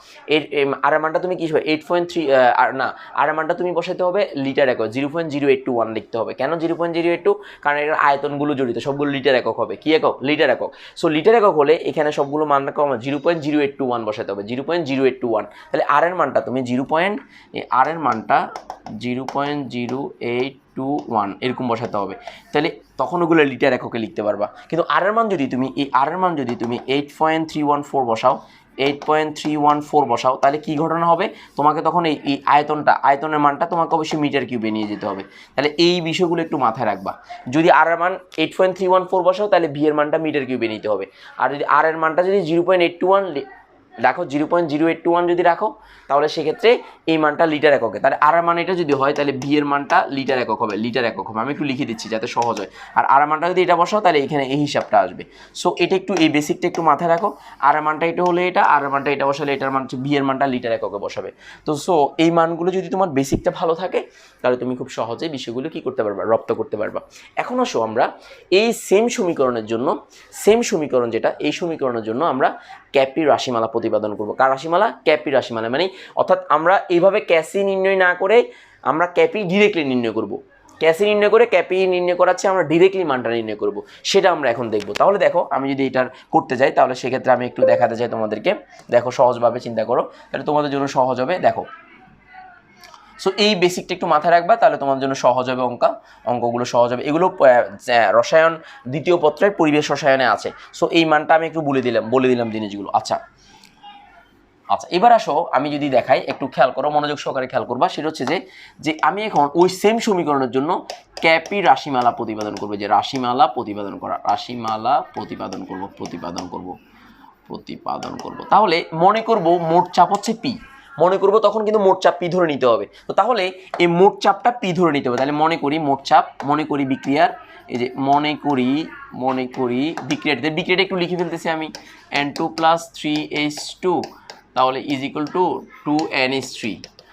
আর এর মানটা তুমি কি 8.3 না, আর এর মানটা তুমি বসাইতে হবে লিটার একক, 0.0821 লিখতে হবে। কেন 0.082? কারণ এর আয়তনগুলো জড়িত, সবগুলো লিটার একক হবে। কি একক? লিটার একক। সো লিটার একক হলে এখানে সবগুলো মান কম, 0.0821 বসাতে হবে, 0.081। তাহলে আর এর মানটা তুমি 0.21 এরকম বসাতে হবে, তাহলে তখন ওগুলো লিটার এককে লিখতে পারবা। কিন্তু আর এর মান যদি তুমি 8.314 বসাও, 8.314 বসাও, তাহলে কি ঘটনা হবে, তোমাকে তখন এই আয়তনের মানটা তোমাকে অবশ্যই মিটার কিউবে নিয়ে যেতে হবে। তাহলে এই বিষয়গুলো একটু মাথায় রাখবা। যদি আর এর মান 8.314 বসাও, তাহলে ভি এর মানটা মিটার কিউবে নিতে হবে। আর যদি আর এর মানটা যদি 0.821 রাখো, 0.081 যদি রাখো, তাহলে সেক্ষেত্রে এই মানটা লিটার এককে, তাহলে আর এর মান এটা যদি হয়, তাহলে ভি এর মানটা লিটার একক হবে। আমি একটু লিখে দিচ্ছি যাতে সহজ হয়। আর আর এর মানটা যদি এটা বসাও, তাহলে এখানে এই হিসাবটা আসবে। সো এটা একটু, এই বেসিকটা একটু মাথায় রাখো। আর এর মানটা এটা হলে এটা, আর এর মানটা এটা বসালে এটার মান হচ্ছে ভি এর মানটা লিটার এককে বসাবে। তো সো এই মানগুলো যদি তোমার বেসিকটা ভালো থাকে, তাহলে তুমি খুব সহজে বিষয়গুলো কি করতে পারবা, রপ্ত করতে পারবা। এখন আসো আমরা এই সেম সমীকরণের জন্য, যেটা এই সমীকরণের জন্য আমরা ক্যাপি রাশিমালা প্রতিপাদন করব। কার রাশিমালা? ক্যাপি রাশিমালা। মানে অর্থাৎ আমরা এইভাবে ক্যাসি নির্ণয় না করে আমরা ক্যাপি ডিরেক্টলি নির্ণয় করব। ক্যাসি নির্ণয় করে ক্যাপি নির্ণয় করাচ্ছে, আমরা ডিরেক্টলি মানটা নির্ণয় করব, সেটা আমরা এখন দেখব। তাহলে দেখো, আমি যদি এটার করতে যাই, তাহলে সেক্ষেত্রে আমি একটু দেখাতে চাই তোমাদেরকে। দেখো সহজভাবে চিন্তা করো, তাহলে তোমাদের জন্য সহজ হবে। দেখো, সো এই বেসিকটা একটু মাথায় রাখবা, তাহলে তোমার জন্য সহজ হবে, অঙ্কগুলো সহজ হবে। এগুলো রসায়ন দ্বিতীয় পত্রের পরিবেশ রসায়নে আছে। সো এই মানটা আমি একটু বলে দিলাম জিনিসগুলো। আচ্ছা, এবার আসো, আমি যদি দেখাই, একটু খেয়াল করো, মনোযোগ সহকারে খেয়াল করবা। সেটা হচ্ছে যে আমি এখন ওই সেম সমীকরণের জন্য ক্যাপি রাশিমালা প্রতিপাদন করবো, যে রাশিমালা প্রতিপাদন করব। তাহলে মনে করব মোট চাপ হচ্ছে পি, তখন কিন্তু মোট চাপ পি ধরে নিতে হবে। তো তাহলে এই মোট চাপটা পি ধরে নিতে হবে। তাহলে মনে করি মোট চাপ, বিক্রিয়ার, এই যে মনে করি বিক্রিয়াটা একটু লিখে ফেলতেছি আমি, N2 + 3H2, তাহলে ইজ ইকুয়াল টু 2NH3।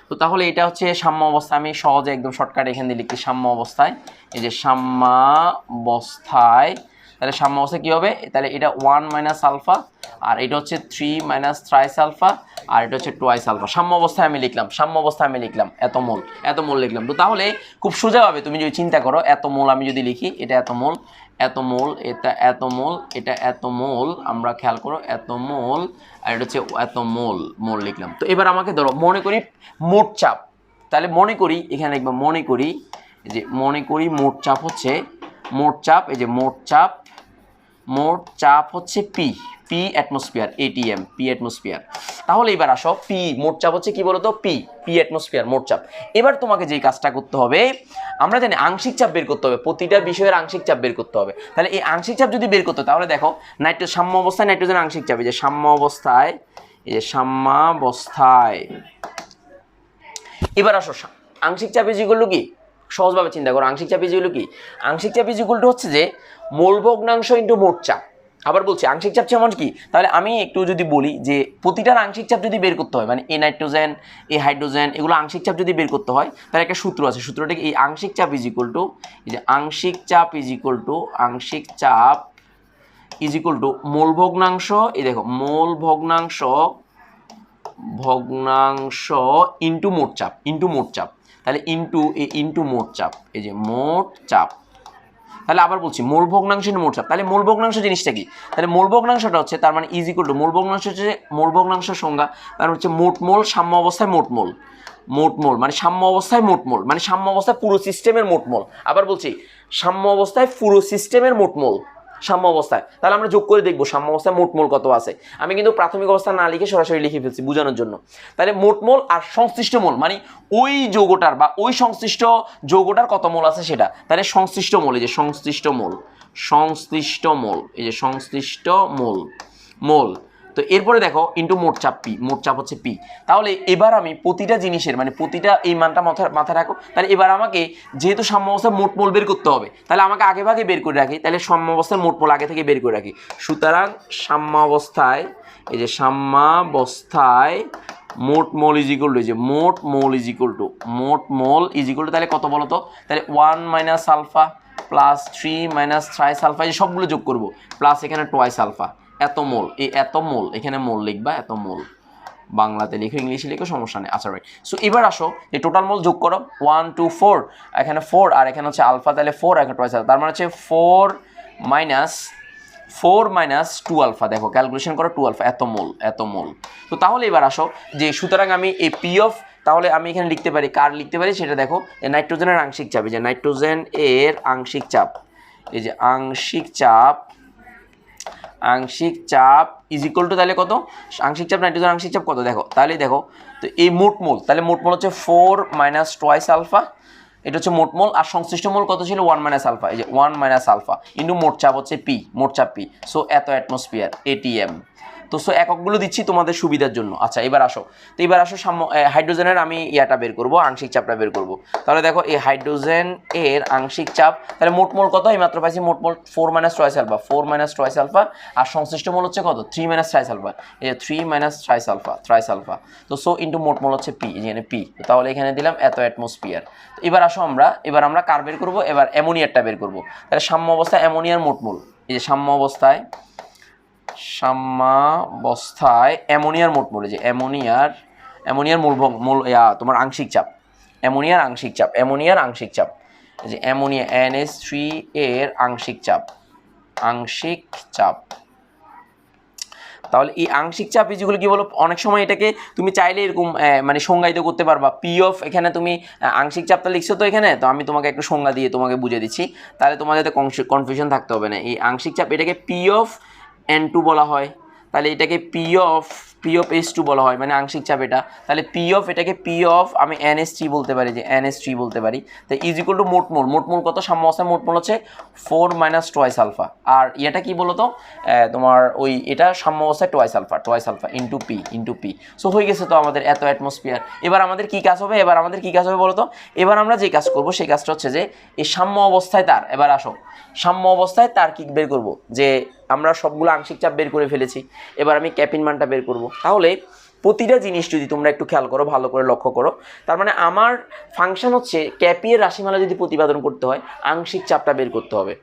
তো তাহলে এটা হচ্ছে সাম্য অবস্থা। আমি সহজে একদম শর্টকাট এখান দিয়ে লিখছি সাম্য অবস্থায়। এই যে সাম্যাবস্থায়, তাহলে সাম্য অবস্থায় কী হবে, তাহলে এটা 1 - আলফা, আর এটা হচ্ছে 3 - থ্রাইস আলফা, আর এটা হচ্ছে টুয়াইস আলফা। সাম্য অবস্থায় আমি লিখলাম এত মোল লিখলাম। তো তাহলে খুব সোজাভাবে তুমি যদি চিন্তা করো, এত মোল আমি যদি লিখি, এটা এত মোল, এটা এত মোল, আমরা খেয়াল করো, এত মোল, আর এটা হচ্ছে এত মোল লিখলাম। তো এবার আমাকে ধরো মনে করি মোট চাপ, তাহলে মনে করি এখানে লিখবো, মনে করি মোট চাপ হচ্ছে, এই যে মোট চাপ হচ্ছে P atmosphere, ATM, P atmosphere. তাহলে এবার আসো, পি মোট চাপ হচ্ছে কি বলতো, পি অ্যাটমসফিয়ার মোট চাপ। এবার তোমাকে যেই কাজটা করতে হবে, আমরা জানি আংশিক চাপ বের করতে হবে, প্রতিটা বিষয়ের আংশিক চাপ বের করতে হবে। তাহলে এই আংশিক চাপ যদি বের করতে, তাহলে দেখো সাম্য অবস্থায় নাইট্রোজেন আংশিক চাপ, এই যে সাম্যাবস্থায়, এবার আসো আংশিক চাপ যেগুলো কি, সহজভাবে চিন্তা করো, আংশিক চাপ যেগুলো কি, আংশিক চাপ যেগুলো হচ্ছে যে মোল ভগ্নাংশ ইন্টু মোট চাপ। আবার বলছি আংশিক চাপ যেমন কি, তাহলে আমি একটু যদি বলি যে প্রতিটার আংশিক চাপ যদি বের করতে হয়, মানে এই নাইট্রোজেন, এই হাইড্রোজেন, এগুলো আংশিক চাপ যদি বের করতে হয়, তাহলে একটা সূত্র আছে। সূত্রটা এই আংশিক চাপ ইজ ইকুয়াল টু, এই যে আংশিক চাপ ইজ ইকুয়াল টু মোল ভগ্নাংশ, এই দেখো মোল ভগ্নাংশ ভগ্নাংশ ইন্টু মোট চাপ, তাহলে ইন্টু মোট চাপ, এই যে মোট চাপ। তাহলে আবার বলছি মোল ভগ্নাংশ ইন্টু মোট চাপ। তাহলে মোল ভগ্নাংশ জিনিসটা কি? তাহলে মোল ভগ্নাংশটা হচ্ছে তার মানে ইজ ইকুয়াল টু, মোল ভগ্নাংশ হচ্ছে মোল ভগ্নাংশ সংজ্ঞা তার হচ্ছে মোট মোল সাম্য অবস্থায় মোট মোল, মানে সাম্য অবস্থায় মোট মোল, মানে সাম্য অবস্থায় পুরো সিস্টেমের মোট মোল। আবার বলছি সাম্য অবস্থায় পুরো সিস্টেমের মোট মোল, সাম্য অবস্থায়। তাহলে আমরা যোগ করে দেখবো সাম্য অবস্থায় মোট মোল কত আছে। আমি কিন্তু প্রাথমিক অবস্থা না লিখে সরাসরি লিখে ফেলছি বোঝানোর জন্য। তাহলে মোট মোল আর সংশ্লিষ্ট মোল মানে ওই যৌগটার বা ওই সংশ্লিষ্ট যৌগটার কত মোল আছে সেটা। তাহলে সংশ্লিষ্ট মোল, এই যে সংশ্লিষ্ট মোল, এই যে সংশ্লিষ্ট মোল। তো এরপরে দেখো ইন্টু মোট চাপ পি, মোট চাপ হচ্ছে পি। তাহলে এবার আমি প্রতিটা জিনিসের মানে প্রতিটা এই মানটা মাথায় রাখো। তাহলে এবার আমাকে যেহেতু সাম্য অবস্থায় মোট মোল বের করতে হবে, তাহলে আমাকে আগে ভাগে বের করে রাখি। তাহলে সাম্য অবস্থায় মোট মোল আগে থেকে বের করে রাখি। সুতরাং সাম্য অবস্থায়, এই যে সাম্যাবস্থায় মোট মোল ইজ ইকুয়াল টু, এই যে মোট মোল ইজ ইকুয়াল টু তাহলে কত বলো তো? তাহলে 1 minus alpha plus 3 minus thrice alpha, এই সবগুলো যোগ করবো, প্লাস এখানে টোয়াইস আলফা, এত মোল, এই এত মোল, এখানে মোল লিখবা, এত মোল। বাংলাতে লিখো, ইংলিশে লিখো, সমস্যা নেই। আচ্ছা রাইট। সো এবার আসো এই টোটাল মোল যোগ করো, 1 2 4, এখানে 4 আর এখানে হচ্ছে আলফা, তাহলে 4 এখানে টোয়াইস আলফা, তার মানে হচ্ছে 4 মাইনাস 2 আলফা। দেখো ক্যালকুলেশন করো, 2 আলফা, এত মোল। তো তাহলে এবার আসো যে সুতরাং আমি এই পি অফ, তাহলে আমি এখানে লিখতে পারি, কার লিখতে পারি সেটা দেখো, নাইট্রোজেনের আংশিক চাপ, এই যে নাইট্রোজেন এর আংশিক চাপ, এই যে আংশিক চাপ ইজ ইকুয়াল টু, তাহলে কত? আংশিক চাপ নাইট্রোজেন আংশিক চাপ কত দেখো, তাহলে দেখো তো এই মোট মোল, তাহলে মোট মোল হচ্ছে 4 মাইনাস টোয়াইস আলফা, এটা হচ্ছে মোট মোল। আর সংশ্লিষ্ট মোল কত ছিল? 1 মাইনাস আলফা, এই যে 1 মাইনাস আলফা ইন্টু মোট চাপ হচ্ছে পি, সো এত অ্যাটমসফিয়ার এটিএম। তো সো এককগুলো দিচ্ছি তোমাদের সুবিধার জন্য। আচ্ছা এবার আসো, হাইড্রোজেনের আমি ইয়াটা বের করবো, আংশিক চাপটা বের করবো। তাহলে দেখো এই হাইড্রোজেন এর আংশিক চাপ, তাহলে মোট মোল কত? এই মাত্র পাইছি মোট মোল 4 মাইনাস ট্রাইস আলফা, আর সংশ্লিষ্ট মোল হচ্ছে কত? 3 মাইনাস ট্রাইস আলফা, এই যে 3 মাইনাস ট্রাইস আলফা। তো সো ইন্টু মোট মোল হচ্ছে পি, এখানে পি, তাহলে এখানে দিলাম এত অ্যাটমসফিয়ার। এবার আসো আমরা কার বের করবো? এবার অ্যামোনিয়ারটা বের করবো। তাহলে সাম্য অবস্থায় অ্যামোনিয়ার মোট মোল, এই যে সাম্য অবস্থায় অ্যামোনিয়ার মোট মোল, যে অ্যামোনিয়ার মোল তোমার আংশিক চাপ, অ্যামোনিয়ার আংশিক চাপ, যে অ্যামোনিয়া NH3 এর আংশিক চাপ। তাহলে এই আংশিক চাপ যেগুলো কি বলো, অনেক সময় এটাকে তুমি চাইলে এরকম মানে সংজ্ঞায়িত করতে পারবা। পি অফ, এখানে তুমি আংশিক চাপটা লিখছো তো এখানে, তো আমি তোমাকে একটু সংজ্ঞা দিয়ে তোমাকে বুঝিয়ে দিচ্ছি, তাহলে তোমার যাতে কনফিউশন থাকতে হবে না। এই আংশিক চাপ এটাকে পি অফ N2 বলা হয়, তাহলে এটাকে পি অফ H2 বলা হয়, মানে আংশিক চাপ এটা। তাহলে এটাকে পি অফ আমি NH3 বলতে পারি, যে NH3 বলতে পারি। তাই ইজ ইকুয়াল টু মোট মোল কত? সাম্য অবস্থায় মোট মোল হচ্ছে 4 মাইনাস টোয়াইস আলফা, আর এটা কি বলতো তোমার ওই এটা সাম্য অবস্থায় twice alpha into P. So হয়ে গেছে তো আমাদের এত অ্যাটমসফিয়ার। এবার আমাদের কি কাজ হবে? বলতো, এবার আমরা যে কাজ করব সেই কাজটা হচ্ছে যে এই সাম্য অবস্থায় তার, এবার আসো সাম্য অবস্থায় তার কি বের করব, যে আমরা সবগুলো আংশিক চাপ বের করে ফেলেছি, এবার আমি ক্যাপিন মানটা বের করব। তাহলে প্রতিটা জিনিস যদি তোমরা একটু খেয়াল করো, ভালো করে লক্ষ্য করো, তার মানে আমার ফাংশন হচ্ছে ক্যাপি এর রাশিমালা যদি প্রতিপাদন করতে হয় আংশিক চাপটা বের করতে হবে।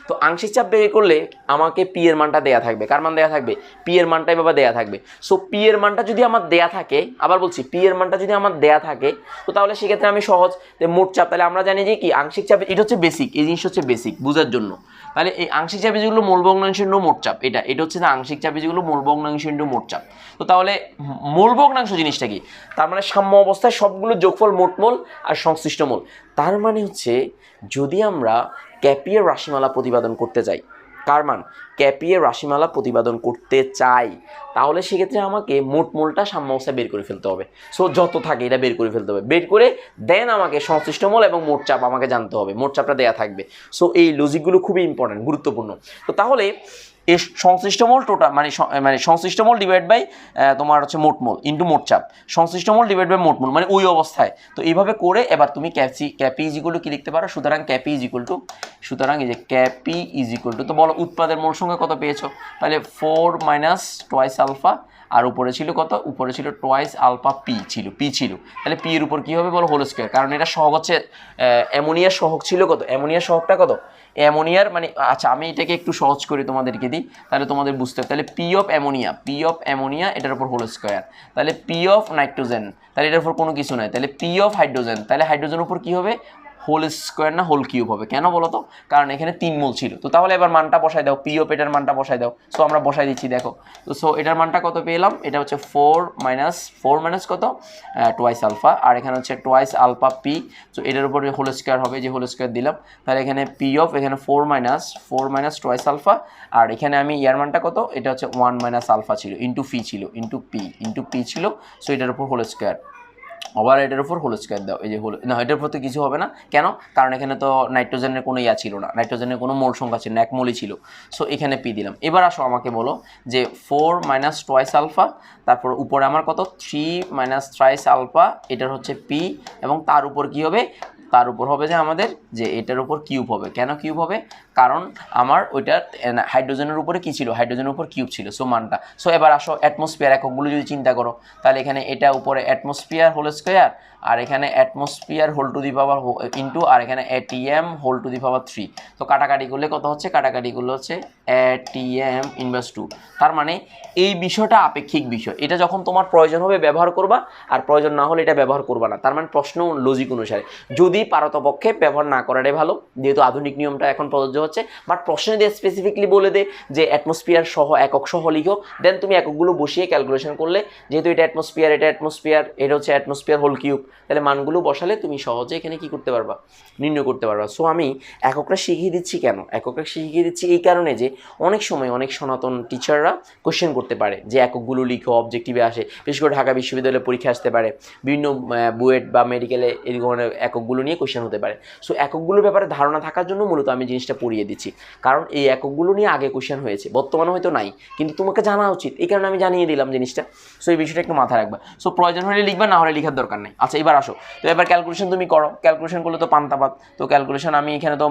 তো আংশিক চাপ বের করলে আমাকে পি এর মানটা দেয়া থাকবে। কার মান দেয়া থাকবে? পি এর মানটাই বাবা দেয়া থাকবে। সো পি এর মানটা যদি আমার দেয়া থাকে, আবার বলছি পি এর মানটা যদি আমার দেয়া থাকে, তো তাহলে সেক্ষেত্রে আমি সহজ মোট চাপ, তাহলে আমরা জানি যে কি আংশিক চাপ, এটা হচ্ছে বেসিক, এই জিনিসটা হচ্ছে বেসিক বোঝার জন্য। তাহলে এই আংশিক চাপে যেগুলো মূল ভগ্নাংশ ইন্টু মোট চাপ, এটা হচ্ছে না আংশিক চাপে যেগুলো মূল ভগ্নাংশ ইন্টু মোট চাপ। তো তাহলে মূল ভগ্নাংশ জিনিসটা কি? তার মানে সাম্য অবস্থায় সবগুলো যোগফল মোট মোল আর সংশ্লিষ্ট মোল। তার মানে হচ্ছে যদি আমরা ক্যাপিয়ের রাশিমালা প্রতিপাদন করতে চাই, কার মান? ক্যাপিয়ের রাশিমালা প্রতিপাদন করতে চাই, তাহলে সেক্ষেত্রে আমাকে মোট মোলটা সাম্য অবস্থায় বের করে ফেলতে হবে। সো যত থাকে এটা বের করে ফেলতে হবে, বের করে দেন আমাকে সংশ্লিষ্ট মোল এবং মোট চাপ আমাকে জানতে হবে, মোট চাপটা দেয়া থাকবে। সো এই লজিকগুলো খুবই ইম্পর্টেন্ট, গুরুত্বপূর্ণ। তো তাহলে এই সংশ্লিষ্ট মোল টোটাল মানে সংশ্লিষ্ট মোল ডিভাইড বাই তোমার হচ্ছে মোট মোল ইন্টু মোট চাপ, সংশ্লিষ্ট মোল ডিভাইড বাই মোট মোল মানে ওই অবস্থায়। তো এইভাবে করে এবার তুমি ক্যাপি ইজ ইকুয়াল টু কি লিখতে পারো? সুতরাং ক্যাপি ইজ ইকুয়াল টু তো বলো উৎপাদের মোল সংখ্যা কত পেয়েছো? তাহলে 4 মাইনাস টোয়াইস আলফা আর উপরে ছিল কত, উপরে ছিল টোয়াইস আলফা পি ছিল, তাহলে পি এর উপর কী হবে বলো, হোল স্কোয়ার। কারণ এটা সহগ হচ্ছে অ্যামোনিয়ার সহগ ছিল কত, অ্যামোনিয়ার সহগটা কত, অ্যামোনিয়ার মানে আচ্ছা আমি এটাকে একটু সহজ করে তোমাদেরকে দিই তাহলে তোমাদের বুঝতে হবে। তাহলে পি অফ অ্যামোনিয়া এটার উপর হোল স্কোয়ার, তাহলে পি অফ নাইট্রোজেন, তাহলে এটার উপর কোনো কিছু নাই, তাহলে পি অফ হাইড্রোজেন, তাহলে হাইড্রোজেনের উপর কী হবে, হোল স্কোয়ার না হোল কিউব হবে। কেন বলো তো, কারণ এখানে 3 মোল ছিল। তো তাহলে এবার মানটা বসাই দাও, পি অফ এটার মানটা বসাই দাও। সো আমরা বসাই দিচ্ছি দেখো, তো সো এটার মানটা কত পেলাম, এটা হচ্ছে 4 মাইনাস কত টোয়াইস আলফা, আর এখানে হচ্ছে টোয়াইস আলফা পি। তো এটার উপরে হোল স্কোয়ার হবে, যে হোল স্কোয়ার দিলাম, তাহলে এখানে পি অফ এখানে 4 মাইনাস টোয়াইস আলফা, আর এখানে আমি ইয়ার মানটা কত, এটা হচ্ছে 1 মাইনাস আলফা ছিল ইন্টু পি ছিল। সো এটার উপর হোল স্কোয়ার, আবার এটার উপর হোল স্কোয়ার দাও, এই যে হোল না, এটার উপর তো কিছু হবে না, কেন, কারণ এখানে তো নাইট্রোজেনের কোনো ইয়া ছিল না, নাইট্রোজেনের কোনো মোল সংখ্যা ছিল না, 1 মোলই ছিল। সো এখানে পি দিলাম। এবার আসো আমাকে বলো যে 4 মাইনাস টোয়াইস আলফা, তারপর উপরে আমার কত 3 মাইনাস থ্রাইস আলফা, এটার হচ্ছে পি, এবং তার উপর কি হবে, তার উপর হবে যে আমাদের যে এটার উপর কিউব হবে। কেন কিউব হবে, কারণ আমার ওইটার হাইড্রোজেনের উপরে কী ছিল, হাইড্রোজেনের উপর কিউব ছিল। সো মানটা, সো এবার আসো অ্যাটমসফিয়ার এককগুলো যদি চিন্তা করো, তাহলে এখানে এটা উপরে অ্যাটমসফিয়ার হোল স্কোয়ার, আর এখানে atmosphere whole to the power into, আর এখানে ATM whole to the power 3। তো কাটাকাটি করলে কত হচ্ছে, কাটাকাটি করলে হচ্ছে এটিএম ইনভার্স 2। তার মানে এই বিষয়টা আপেক্ষিক বিষয়, এটা যখন তোমার প্রয়োজন হবে ব্যবহার করবা, আর প্রয়োজন না হলে এটা ব্যবহার করবা না। তার মানে প্রশ্ন লজিক অনুসারে যদি পারতপক্ষে ব্যবহার না করাটাই ভালো, যেহেতু আধুনিক নিয়মটা এখন প্রযোজ্য হচ্ছে। বাট প্রশ্নে দিয়ে স্পেসিফিকলি বলে দে যে অ্যাটমসফিয়ার সহ একক সহ লিখো, দেন তুমি এককগুলো বসিয়ে ক্যালকুলেশন করলে, যেহেতু এটা অ্যাটমসফিয়ার, এটা হচ্ছে অ্যাটমসফিয়ার হোল কিউব, তাহলে মানগুলো বসালে তুমি সহজে এখানে কি করতে পারবা, নির্ণয় করতে পারবা। সো আমি এককটা শিখিয়ে দিচ্ছি কেন, এককটা শিখিয়ে দিচ্ছি এই কারণে যে অনেক সময় অনেক সনাতন টিচাররা কোশ্চেন করতে পারে যে এককগুলো লিখো, অবজেক্টিভে আসে, বিশেষ করে ঢাকা বিশ্ববিদ্যালয়ে পরীক্ষা আসতে পারে, বিভিন্ন বুয়েট বা মেডিকেলে এই ধরনের এককগুলো নিয়ে কোশ্চেন হতে পারে। সো এককগুলোর ব্যাপারে ধারণা থাকার জন্য মূলত আমি জিনিসটা পড়িয়ে দিচ্ছি, কারণ এই এককগুলো নিয়ে আগে কোশ্চেন হয়েছে, বর্তমানে হয়তো নাই, কিন্তু তোমাকে জানা উচিত, এই কারণে আমি জানিয়ে দিলাম জিনিসটা। সো এই বিষয়টা একটু মাথায় রাখবা। সো প্রয়োজন হলে লিখবা, না হলে লিখার দরকার নেই। আচ্ছা এবার আসো, তো এবার ক্যালকুলেশন তুমি করো, ক্যালকুলেশন করলে তো পান্তাপাত। তো ক্যালকুলেশন আমি এখানে তো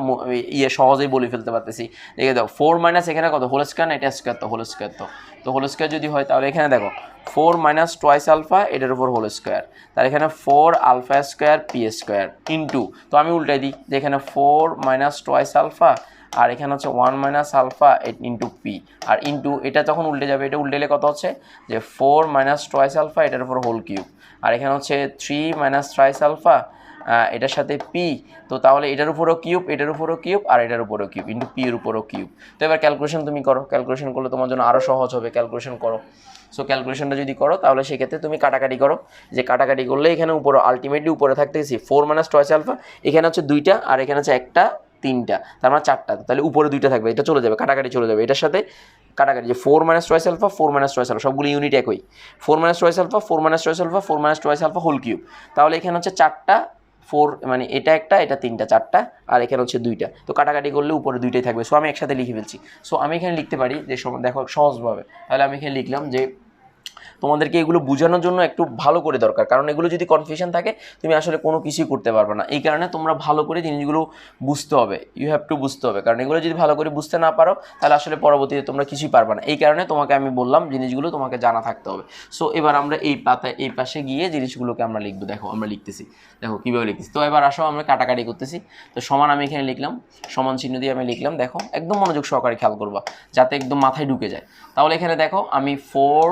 সহজেই বলে ফেলতে পারতেছি। দেখে দাও 4 মাইনাস এখানে কত, হোল স্কোয়ার না এটা স্কোয়ার, তো হোল স্কোয়ার, তো হোল স্কোয়ার যদি হয় তাহলে এখানে দেখো 4 মাইনাস টোয়াইস আলফা, এটার উপর হোল স্কোয়ার, তাহলে এখানে 4 alpha square P square into, তো আমি উল্টাই দিই যে এখানে 4 মাইনাস টোয়াইস আলফা, আর এখানে হচ্ছে 1 মাইনাস আলফা ইন্টু পি, আর ইন্টু এটা যখন উল্টে যাবে, এটা উল্টেলে কত হচ্ছে যে 4 মাইনাস টোয়াইস আলফা, এটার উপর হোল কিউব, আর এখানে হচ্ছে 3 মাইনাস থ্রাইস আলফা, এটার সাথে পি, তো তাহলে এটার উপরও কিউব, এটার উপরও কিউব, আর এটার উপরও কিউব ইন্টু পি এর উপরও কিউব। তো এবার ক্যালকুলেশন তুমি করো, ক্যালকুলেশন করলে তোমার জন্য আরও সহজ হবে, ক্যালকুলেশন করো। সো ক্যালকুলেশনটা যদি করো তাহলে সেক্ষেত্রে তুমি কাটাকাটি করো, যে কাটাকাটি করলে এখানে উপরে আলটিমেটলি উপরে থাকতেছি 4 মাইনাস টোয়াইস আলফা, এখানে হচ্ছে 2টা, আর এখানে হচ্ছে 1টা 3টা, তার মানে 4টা, তাহলে উপরে 2টা থাকবে, এটা চলে যাবে, কাটাকাটি চলে যাবে, এটার সাথে কাটাকাটি, যে 4 minus twice alpha, 4 minus twice alpha, সবগুলো ইউনিট একই, 4 minus twice alpha, 4 minus twice alpha, 4 minus twice alpha whole cube, তাহলে এখানে হচ্ছে 4টা 4, মানে এটা একটা, এটা 3টা 4টা, আর এখানে হচ্ছে 2টা, তো কাটাকাটি করলে উপরে 2টাই থাকবে। সো আমি একসাথে লিখে ফেলছি। সো আমি এখানে লিখতে পারি যে দেখো সহজভাবে, তাহলে আমি এখানে লিখলাম যে তোমাদেরকে এগুলো বোঝানোর জন্য একটু ভালো করে দরকার, কারণ এগুলো যদি কনফিউশন থাকে তুমি আসলে কোনো কিছুই করতে পারবে না। এই কারণে তোমরা ভালো করে জিনিসগুলো বুঝতে হবে, ইউ হ্যাভ টু বুঝতে হবে, কারণ এগুলো যদি ভালো করে বুঝতে না পারো তাহলে আসলে পরবর্তীতে তোমরা কিছুই পারবে না। এই কারণে তোমাকে আমি বললাম জিনিসগুলো তোমাকে জানা থাকতে হবে। সো এবার আমরা এই পাতায় এই পাশে গিয়ে জিনিসগুলোকে আমরা লিখবো, দেখো আমরা লিখতেছি, দেখো কীভাবে লিখতেছি। তো এবার আসো আমরা কাটাকাটি করতেছি। তো সমান আমি এখানে লিখলাম, সমান চিহ্ন দিয়ে আমি লিখলাম, দেখো একদম মনোযোগ সহকারে খেয়াল করবা যাতে একদম মাথায় ঢুকে যায়। তাহলে এখানে দেখো আমি 4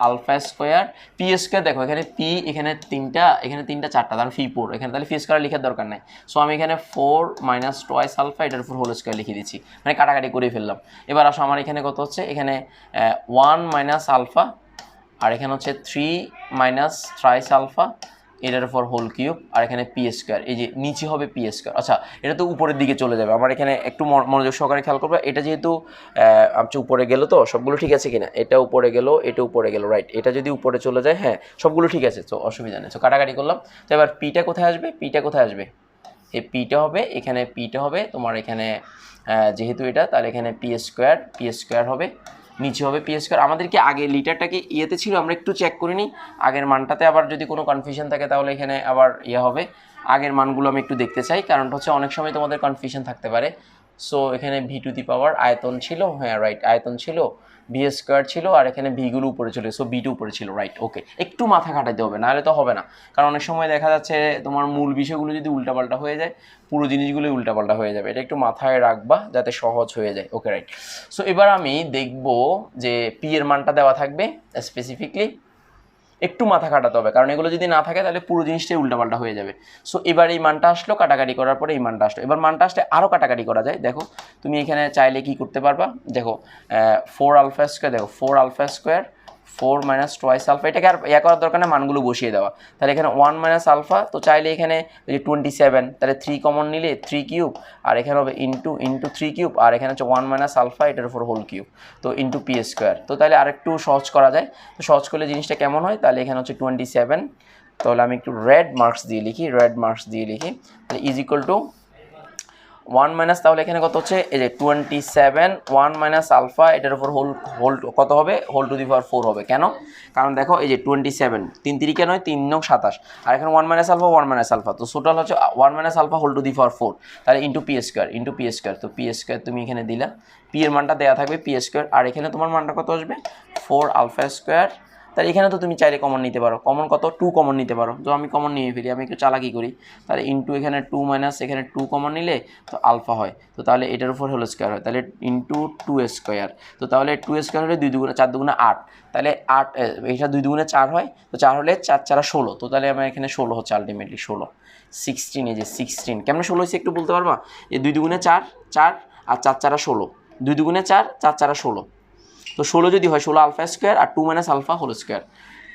আলফা স্কোয়ার পি স্কোয়ার, দেখো এখানে পি, এখানে 3টা, এখানে 3টা 4টা, তাহলে ফি 4, এখানে তাহলে ফি স্কোয়ার লেখার দরকার নাই। সো আমি এখানে 4 মাইনাস টোয়াইস আলফা, এটার উপর হোল স্কোয়ার লিখে দিচ্ছি, মানে কাটাকাটি করে ফেললাম। এবার আসো আমার এখানে কত হচ্ছে, এখানে 1 মাইনাস আলফা, আর এখানে হচ্ছে 3 মাইনাস থ্রাইস আলফা, এটার উপর হোল কিউব, আর এখানে পি স্কোয়ার, এই যে নিচে হবে পি স্কোয়ার। আচ্ছা এটা তো উপরের দিকে চলে যাবে, আমার এখানে একটু মনোযোগ সহকারে খেয়াল করবে, এটা যেহেতু উপরে গেল, তো সবগুলো ঠিক আছে কিনা, এটা উপরে গেল, এটা উপরে গেল, রাইট, এটা যদি উপরে চলে যায়, হ্যাঁ সবগুলো ঠিক আছে, তো অসুবিধা নেই। তো কাটাকাটি করলাম। তো এবার পিটা কোথায় আসবে, পিটা কোথায় আসবে, এই পিটা হবে এখানে, পিটা হবে তোমার এখানে যেহেতু এটা, তাহলে এখানে পি স্কোয়ার হবে, নিচে হবে পি স্কোয়ার। আমাদের কি আগে লিটারটাকে ইয়েতে ছিল, আমরা একটু চেক করে নিই আগের মানটাতে, আবার যদি কোনো কনফিউশন থাকে তাহলে এখানে আবার ইয়ে হবে। আগের মানগুলো আমি একটু দেখতে চাই, কারণটা হচ্ছে অনেক সময় তোমাদের কনফিউশন থাকতে পারে। সো এখানে ভি টু দি পাওয়ার আয়তন ছিল, হ্যাঁ রাইট, আয়তন ছিল, ভি স্কোয়ার ছিল, আর এখানে ভিগুলো উপরে ছিল, সো বি টু উপরে ছিল, রাইট। ওকে, একটু মাথা খাটাতে হবে, নাহলে তো হবে না, কারণ অনেক সময় দেখা যাচ্ছে তোমার মূল বিষয়গুলো যদি উল্টাপাল্টা হয়ে যায়, পুরো জিনিসগুলোই উল্টাপাল্টা হয়ে যাবে, এটা একটু মাথায় রাখবা যাতে সহজ হয়ে যায়। Okay right. সো এবার আমি দেখব যে পি এর মানটা দেওয়া থাকবে স্পেসিফিকলি, একটু মাথা খাটাতে হবে, কারণ এগুলো যদি না থাকে তাহলে পুরো জিনিসটাই উল্টাপাল্টা হয়ে যাবে। সো এবার এই মানটা আসলো, কাটাকাটি করার পরে এই মানটা আসলো, এবার মানটা আসলে আরও কাটাকাটি করা যায়। দেখো তুমি এখানে চাইলে কি করতে পারবা, দেখো 4 আলফা স্কোয়ার, দেখো 4 alpha square 4 minus twice alpha, এটাকে আর ইয়া করার দরকার না, মানগুলো বসিয়ে দেওয়া। তাহলে এখানে 1 মাইনাস আলফা, তো চাইলে এখানে ওই যে 27, তাহলে 3 কমন নিলে 3 কিউব, আর এখানে হবে ইন্টু 3 কিউব, আর এখানে হচ্ছে 1 মাইনাস আলফা, এটার উপর হোল কিউব, তো ইন্টু পি স্কোয়ার। তো তাহলে আরেকটু সহজ করা যায়, তো সহজ করলে জিনিসটা কেমন হয়, তাহলে এখানে হচ্ছে 27, তাহলে আমি একটু রেড মার্কস দিয়ে লিখি, তাহলে ইজ ইকুয়াল টু 1 মাইনাস, তাহলে এখানে কত হচ্ছে, এই যে 27, 1 মাইনাস আলফা, এটার উপর হোল কত হবে, হোল টু দি পাওয়ার 4 হবে। কেন, কারণ দেখো এই যে 27, 3 তিরিকে নয়, 3 9 27, আর এখানে 1 মাইনাস আলফা, তো টোটাল হচ্ছে 1 minus alpha whole to the power 4, তাহলে ইন্টু পি স্কোয়ার, তো পি স্কোয়ার তুমি এখানে দিলা, পি এর মানটা দেওয়া থাকবে পি স্কোয়ার, আর এখানে তোমার মানটা কত আসবে 4 আলফা স্কোয়ার। তাহলে এখানে তো তুমি চাইলে কমন নিতে পারো, কমন কত 2 কমন নিতে পারো, তো আমি কমন নিয়ে ফেলি, আমি একটু চালাকি করি, তাহলে ইন্টু এখানে 2 মাইনাস এখানে 2 কমন নিলে তো আলফা হয়, তো তাহলে এটার উপর হোল স্কোয়ার হয়, তাহলে ইন্টু 2 স্কোয়ার, তো তাহলে 2 স্কোয়ার হলে 2 দুগুণে 4 দুগুণে 8, তাহলে 8, এটা 2 দুগুণে 4 হয়, তো 4 হলে 4 4 16, তো তাহলে আমার এখানে 16 হচ্ছে আলটিমেটলি 16, 16, এই যে 16 কেমন 16 হয়েছে একটু বলতে পারবা, এই 2 দুগুণে 4 4, আর 4 4 16, 2 দুগুণে 4 4 4 16, তো 16 যদি হয় 16 আলফা স্কোয়ার আর 2 মাইনাস আলফা হোল স্কোয়ার,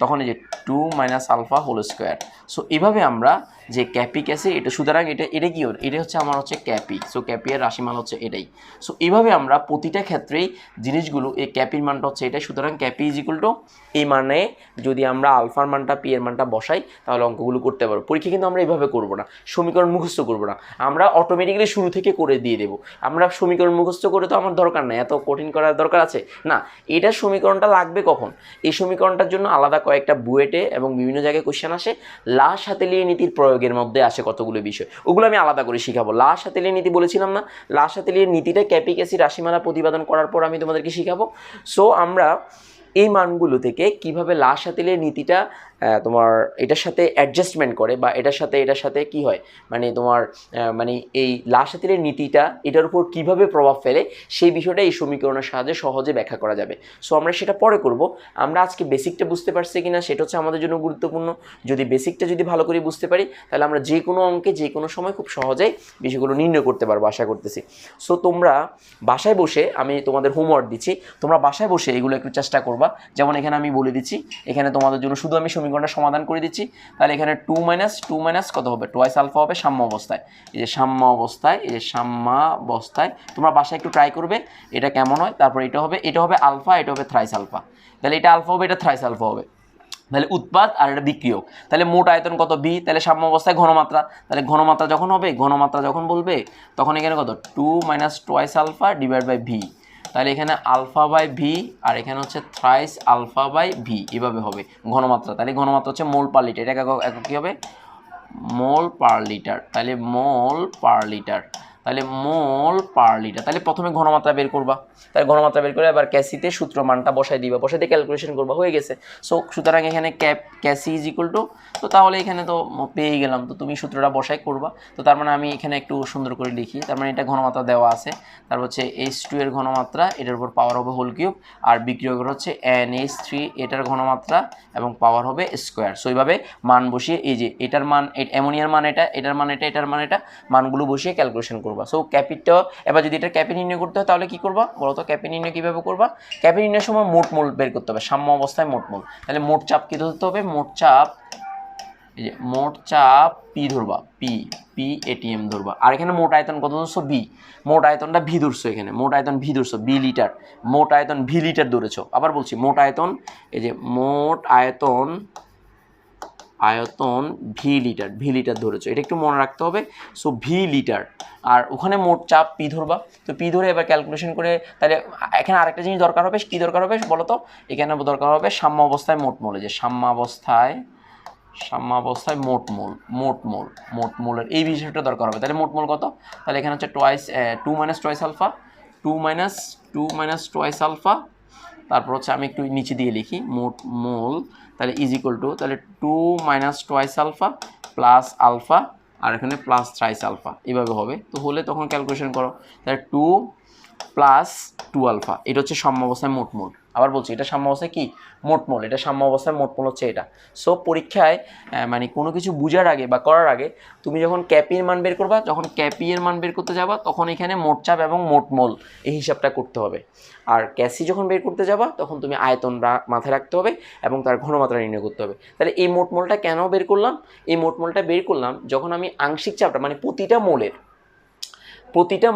তখন এই যে 2 minus alpha whole square. So এইভাবে আমরা যে ক্যাপিক অ্যাসিড, এটা সুতরাং এটা কি, এটা হচ্ছে আমার হচ্ছে ক্যাপি, সো ক্যাপি এর রাশিমান হচ্ছে এটাই। সো এইভাবে আমরা প্রতিটা ক্ষেত্রেই জিনিসগুলো, এই ক্যাপির মানটা হচ্ছে এটাই, সুতরাং ক্যাপি ইজ ইকুয়াল টু এই মানে যদি আমরা আলফার মানটা পি এর মানটা বসাই তাহলে অঙ্কগুলো করতে পারবো। পরীক্ষা কিন্তু আমরা এইভাবে করবো না, সমীকরণ মুখস্থ করবো না, আমরা অটোমেটিক্যালি শুরু থেকে করে দিয়ে দেবো। আমরা সমীকরণ মুখস্থ করে তো আমার দরকার নেই, এত কঠিন করার দরকার আছে না, এটা সমীকরণটা লাগবে কখন, এই সমীকরণটার জন্য আলাদা কয়েকটা বুয়েটে এবং বিভিন্ন জায়গায় কোশ্চেন আসে, লা সাতেলিয়ে নীতির প্রয়োগের মধ্যে আসে কতগুলো বিষয়, ওগুলো আমি আলাদা করে শিখাবো। লা সাতেলিয়ে নীতি বলেছিলাম না, লা সাতেলিয়ে নীতিটা ক্যাপিক অ্যাসিড রাশিমালা প্রতিপাদন করার পর আমি তোমাদেরকে শিখাবো। সো আমরা এই মানগুলো থেকে কিভাবে লা সাতেলিয়ে নীতিটা তোমার এটার সাথে অ্যাডজাস্টমেন্ট করে, বা এটার সাথে কি হয়, মানে তোমার মানে এই লা সাতেলিয়ে নীতিটা এটার উপর কিভাবে প্রভাব ফেলে, সেই বিষয়টা এই সমীকরণের সাহায্যে সহজে ব্যাখ্যা করা যাবে। সো আমরা সেটা পরে করব। আমরা আজকে বেসিকটা বুঝতে পারছি কিনা সেটা হচ্ছে আমাদের জন্য গুরুত্বপূর্ণ। যদি বেসিকটা যদি ভালো করে বুঝতে পারি তাহলে আমরা যে কোনো অঙ্কে যে কোনো সময় খুব সহজেই বিষয়গুলো নির্ণয় করতে পারবো, আশা করতেছি। সো তোমরা বাসায় বসে, আমি তোমাদের হোমওয়ার্ক দিচ্ছি, তোমরা বাসায় বসে এগুলো একটু চেষ্টা করবা। যেমন এখানে আমি বলে দিচ্ছি, এখানে তোমাদের জন্য শুধু আমি সমীকরণটা সমাধান করে দিচ্ছি। তাহলে এখানে 2 মাইনাস কত হবে, টোয়াইস আলফা হবে সাম্য অবস্থায়, এই যে সাম্য অবস্থায় তোমরা বাসায় একটু ট্রাই করবে এটা কেমন হয়। তারপর এটা হবে আলফা, এটা হবে থ্রাইস আলফা, তাহলে এটা আলফা হবে, এটা থ্রাইস আলফা হবে, তাহলে উৎপাদ আর এটা বিক্রিয়ক। তাহলে মোট আয়তন কত বি, তাহলে সাম্য অবস্থায় ঘনমাত্রা, তাহলে ঘনমাত্রা যখন বলবে তখন এখানে কত 2 minus twice alpha divide by V, তাহলে এখানে আলফা বাই ভি, আর এখানে হচ্ছে থ্রাইস আলফা বাই ভি, এভাবে হবে ঘনমাত্রা। তাহলে ঘনমাত্রা হচ্ছে মোল পার লিটার, এটা একক কী হবে, মোল পার লিটার, তাহলে মোল পার লিটার, তাহলে প্রথমে ঘনমাত্রা বের করবা, তাহলে ঘনমাত্রা বের করে এবার ক্যাসিতে সূত্র মানটা বসাই দিবা, বসাই দিয়ে ক্যালকুলেশন করবা, হয়ে গেছে। সো সুতরাং এখানে ক্যাসি ইজ ইকুয়াল টু, তো তাহলে এখানে তো পেয়ে গেলাম, তো তুমি সূত্রটা বসাই করবা। তো তার মানে আমি এখানে একটু সুন্দর করে লিখি, তার মানে এটা ঘনমাত্রা দেওয়া আছে, তারপর হচ্ছে H2 এর ঘনমাত্রা, এটার উপর পাওয়ার হবে হোল কিউব, আর বিক্রিয়কের হচ্ছে NH3 এটার ঘনমাত্রা এবং পাওয়ার হবে স্কোয়ার। সো এইভাবে মান বসিয়ে, এই যে এটার মান, অ্যামোনিয়ার মান এটা, এটার মান এটা, এটার মান এটা, মানগুলো বসিয়ে ক্যালকুলেশন করবা। সো ক্যাপিটা, এবার যদি এটা ক্যাপি নির্ণয় করতে হয় তাহলে কি করবা বলো তো, ক্যাপি নির্ণয় কীভাবে করবা, ক্যাপি নির্ণয়ের সময় মোট মোল বের করতে হবে, সাম্য অবস্থায় মোট মোল, তাহলে মোট চাপ কী ধরতে হবে, এই যে মোট চাপ পি ধরবা, পি এটিএম ধরবা, আর এখানে মোট আয়তন কত ধরছো বি, মোট আয়তনটা ভি ধরছো, এখানে মোট আয়তন ভি ধরছো, বি লিটার, মোট আয়তন ভি লিটার ধরেছো। আবার বলছি মোট আয়তন, এই যে মোট আয়তন ভি লিটার ধরেছো, এটা একটু মনে রাখতে হবে। সো ভি লিটার, আর ওখানে মোট চাপ পি ধরবা, তো পি ধরে এবার ক্যালকুলেশন করে, তাহলে এখানে আরেকটা জিনিস দরকার হবে, কি দরকার হবে বলো তো, এখানে দরকার হবে সাম্য অবস্থায় মোট মোল, যে সাম্য অবস্থায় সাম্যাবস্থায় মোট মোলের এই বিষয়টা দরকার হবে। তাহলে মোট মোল কত? তাহলে এখানে হচ্ছে two minus twice alpha, two minus twice alpha, তারপর হচ্ছে আমি একটু নিচে দিয়ে লিখি মোট মোল, তাহলে ইজ ইকুয়াল টু, তাহলে 2 minus twice alpha plus alpha, আর এখানে প্লাস থ্রাইস আলফা, এভাবে হবে। তো হলে তখন ক্যালকুলেশন করো, তাহলে 2 প্লাস 2 আলফা, এটা হচ্ছে সাম্যাবস্থায় মোট মোল। আবার বলছি, এটা সাম্যাবস্থায় কি মোট মোল, এটা সাম্যাবস্থায় মোট মোল হচ্ছে এটা। সো পরীক্ষায় মানে কোনো কিছু বুঝার আগে বা করার আগে তুমি যখন ক্যাপির মান বের করবা, যখন ক্যাপি এর মান বের করতে যাবা, তখন এখানে মোট চাপ এবং মোট মোল এই হিসাবটা করতে হবে। আর ক্যাসি যখন বের করতে যাবা, তখন তুমি আয়তন মাথায় রাখতে হবে এবং তার ঘনমাত্রা নির্ণয় করতে হবে। তাহলে এই মোট মোলটা কেন বের করলাম? এই মোট মোলটা বের করলাম যখন আমি আংশিক চাপটা মানে প্রতিটা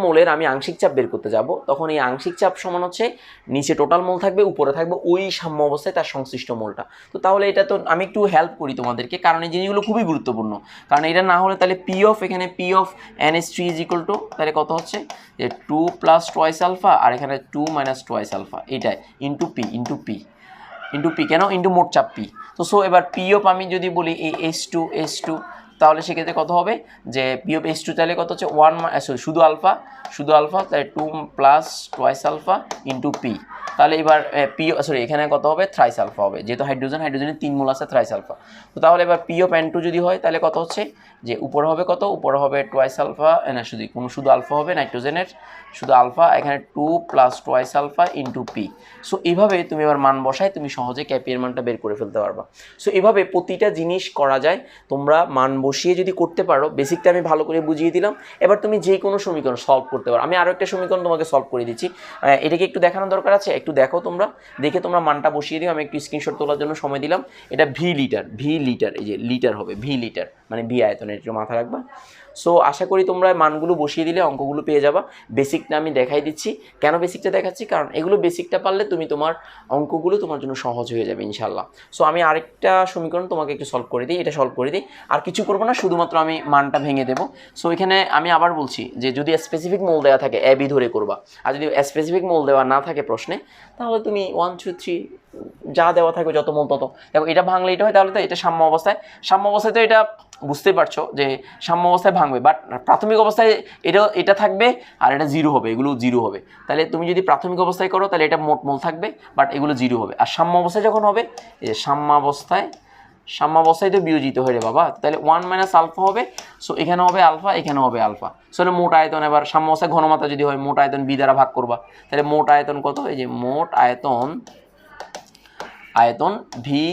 মোলের আমি আংশিক চাপ বের করতে যাব, তখন এই আংশিক চাপ সমান হচ্ছে নিচে টোটাল মোল থাকবে, উপরে থাকবে ওই সাম্য অবস্থায় তার সংশ্লিষ্ট মোলটা। তো তাহলে এটা তো আমি একটু হেল্প করি তোমাদেরকে, কারণ এই জিনিসগুলো খুবই গুরুত্বপূর্ণ। কারণ এটা না হলে তাহলে এখানে P of NH3 is equal to, তাহলে কত হচ্ছে যে 2 প্লাস টোয়াইস আলফা, আর এখানে 2 মাইনাস টোয়াইস আলফা, এটাই ইন্টু পি কেন ইন্টু মোট চাপ পি। তো সো এবার পি অফ আমি যদি বলি এই H2, তাহলে সেক্ষেত্রে কত হবে যে পি অফ H2 তাহলে কত হচ্ছে শুধু আলফা, তাহলে 2 plus twice alpha into P. তাহলে এবার এখানে কত হবে থ্রাইস আলফা হবে, যেহেতু হাইড্রোজেনের 3 মোল আছে থ্রাইস আলফা। তো তাহলে এবার পি অফ N2 যদি হয় তাহলে কত হচ্ছে যে উপরে হবে কত, উপরে হবে টোয়াইস আলফা, না শুধু আলফা হবে নাইট্রোজেনের, শুধু আলফা, এখানে 2 plus twice alpha into P. So এইভাবে তুমি এবার মান বসায় তুমি সহজে ক্যাপি এর মানটা বের করে ফেলতে পারবা। সো এইভাবে প্রতিটা জিনিস করা যায়, তোমরা মান বসিয়ে যদি করতে পারো। বেসিকটা আমি ভালো করে বুঝিয়ে দিলাম, এবার তুমি যে কোনো সমীকরণ সলভ করতে পারো। আমি আরও একটা সমীকরণ তোমাকে সলভ করে দিচ্ছি, এটাকে একটু দেখানোর দরকার আছে, একটু দেখো তোমরা, দেখে তোমরা মানটা বসিয়ে দিও। আমি একটু স্ক্রিনশট তোলার জন্য সময় দিলাম। এটা ভি লিটার, এই যে লিটার হবে ভি লিটার, মানে ভি আয়তন, একটু মাথায় রাখবা। সো আশা করি তোমরা মানগুলো বসিয়ে দিলে অঙ্কগুলো পেয়ে যাবা। বেসিকটা আমি দেখাই দিচ্ছি, কেন বেসিকটা দেখাচ্ছি, কারণ এগুলো বেসিকটা পারলে তুমি তোমার অঙ্কগুলো তোমার জন্য সহজ হয়ে যাবে ইনশাল্লাহ। সো আমি আরেকটা সমীকরণ তোমাকে একটু সলভ করে দিই, এটা সলভ করে দিই, আর কিছু করবো না, শুধুমাত্র আমি মানটা ভেঙে দেবো। সো এখানে আমি আবার বলছি যে যদি স্পেসিফিক মোল দেওয়া থাকে এবি ধরে করবা, আর যদি স্পেসিফিক মোল দেওয়া না থাকে প্রশ্নে, তাহলে তুমি 1 2 3 যা দেওয়া থাকবে যত মোল তত। দেখো এটা ভাঙলে এটা হয়, তাহলে তো এটা সাম্য অবস্থায় তো এটা বুঝতেই পারছো যে সাম্য অবস্থায় ভাঙবে, বাট প্রাথমিক অবস্থায় এটা থাকবে আর এটা জিরো হবে, এগুলো জিরো হবে। তাহলে তুমি যদি প্রাথমিক অবস্থায় করো তাহলে এটা মোট মোল থাকবে, বাট এগুলো জিরো হবে। আর সাম্য অবস্থায় যখন হবে, এই যে সাম্যাবস্থায় তো বিয়োজিত হয়ে রে বাবা, তাহলে 1 মাইনাস আলফা হবে। সো এখানে হবে আলফা, এখানে হবে আলফা। সো মোট আয়তন, এবার সাম্যাবস্থায় ঘনমাত্রা যদি হয়, মোট আয়তন বি দ্বারা ভাগ করবা, তাহলে মোট আয়তন কত, এই যে মোট আয়তন ভি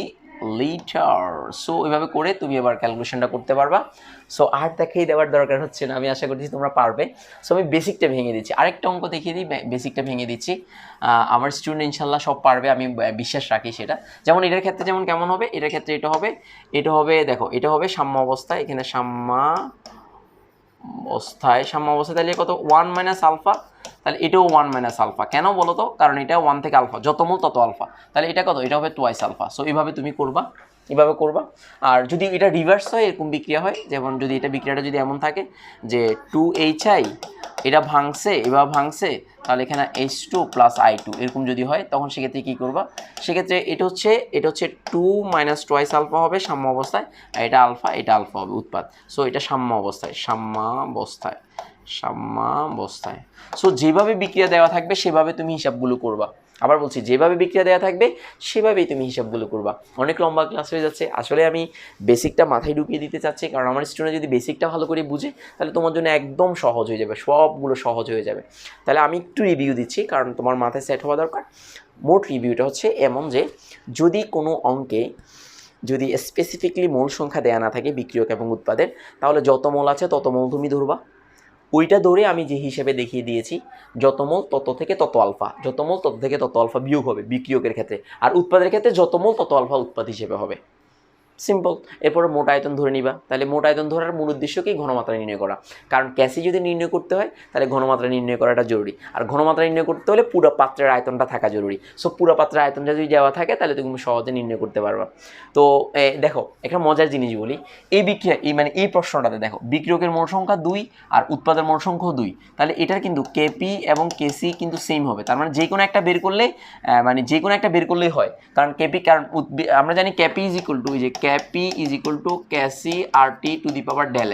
লিটার। সো এইভাবে করে তুমি এবার ক্যালকুলেশনটা করতে পারবা। সো আর দেখিয়ে দেওয়ার দরকার হচ্ছে না, আমি আশা করছি তোমরা পারবে। সো আমি বেসিকটা ভেঙে দিচ্ছি, আরেকটা অঙ্ক দেখিয়ে দিই, বেসিকটা ভেঙে দিচ্ছি। আমার স্টুডেন্ট ইনশাল্লাহ সব পারবে, আমি বিশ্বাস রাখি সেটা। যেমন এটার ক্ষেত্রে যেমন কেমন হবে, এটার ক্ষেত্রে এটা হবে দেখো, এটা হবে সাম্য অবস্থায়, এখানে সাম্য অবস্থায় তাহলে কত 1 মাইনাস আলফা, তাহলে এটাও 1 মাইনাস আলফা। কেন বলো তো, কারণ এটা 1 থেকে আলফা, যত মোল তত আলফা, তাহলে এটা কত, এটা হবে টোয়াইস আলফা। সো এইভাবে তুমি করবা। আর যদি এটা রিভার্স হয়, এরকম বিক্রিয়া হয়, যেমন যদি এটা বিক্রিয়াটা যদি এমন থাকে যে 2HI এটা ভাঙছে, তাহলে এখানে H2 প্লাস I2 এরকম যদি হয়, তখন সেক্ষেত্রে কী করবা, সেক্ষেত্রে এটা হচ্ছে 2 মাইনাস টোয়াইস আলফা হবে সাম্য অবস্থায়, আর এটা আলফা হবে উৎপাদ। সো এটা সাম্য অবস্থায়। সো যেভাবে বিক্রিয়া দেওয়া থাকবে সেভাবে তুমি হিসাবগুলো করবা। আবার বলছি, যেভাবে বিক্রিয়া দেওয়া থাকবে সেভাবেই তুমি হিসাবগুলো করবা। অনেক লম্বা ক্লাস হয়ে যাচ্ছে, আসলে আমি বেসিকটা মাথায় ঢুকিয়ে দিতে চাচ্ছি, কারণ আমার স্টুডেন্ট যদি বেসিকটা ভালো করে বুঝে, তাহলে তোমার জন্য একদম সহজ হয়ে যাবে, সবগুলো সহজ হয়ে যাবে। তাহলে আমি একটু রিভিউ দিচ্ছি, কারণ তোমার মাথায় সেট হওয়া দরকার। মোট রিভিউটা হচ্ছে এমন যে, যদি কোনো অঙ্কে যদি স্পেসিফিকলি মোল সংখ্যা দেয়া না থাকে বিক্রিয়ক এবং উৎপাদের, তাহলে যত মোল আছে তত মোল তুমি ধরবা। ওইটা ধরে আমি যে হিসেবে দেখিয়ে দিয়েছি, যত মোল তত থেকে তত আলফা বিয়োগ হবে বিক্রিয়কের ক্ষেত্রে, আর উৎপাদের ক্ষেত্রে যত মোল তত আলফা উৎপাদ হিসেবে হবে। সিম্পল। এরপরে মোট আয়তন ধরে নিবা। তাহলে মোট আয়তন ধরার মূল উদ্দেশ্য কি, ঘনমাত্রা নির্ণয় করা। কারণ ক্যাসি যদি নির্ণয় করতে হয়, তাহলে ঘনমাত্রা নির্ণয় করাটা জরুরি, আর ঘনমাত্রা নির্ণয় করতে হলে পুরো পাত্রের আয়তনটা থাকা জরুরি। সো পুরো পাত্রের আয়তনটা যদি দেওয়া থাকে, তাহলে তুমি সহজে নির্ণয় করতে পারবা। তো দেখো, একটা মজার জিনিস বলি, এই প্রশ্নটাতে দেখো, বিক্রিয়কের মোট সংখ্যা 2 আর উৎপাদের মোট সংখ্যা 2, তাহলে এটার কিন্তু কেপি এবং কেসি কিন্তু সেম হবে। তার মানে যে কোনো একটা বের করলেই হয়, কারণ আমরা জানি ক্যাপি ইজ ইকুয়াল টু, যে ক্যাপি is equal to KC R T to the power del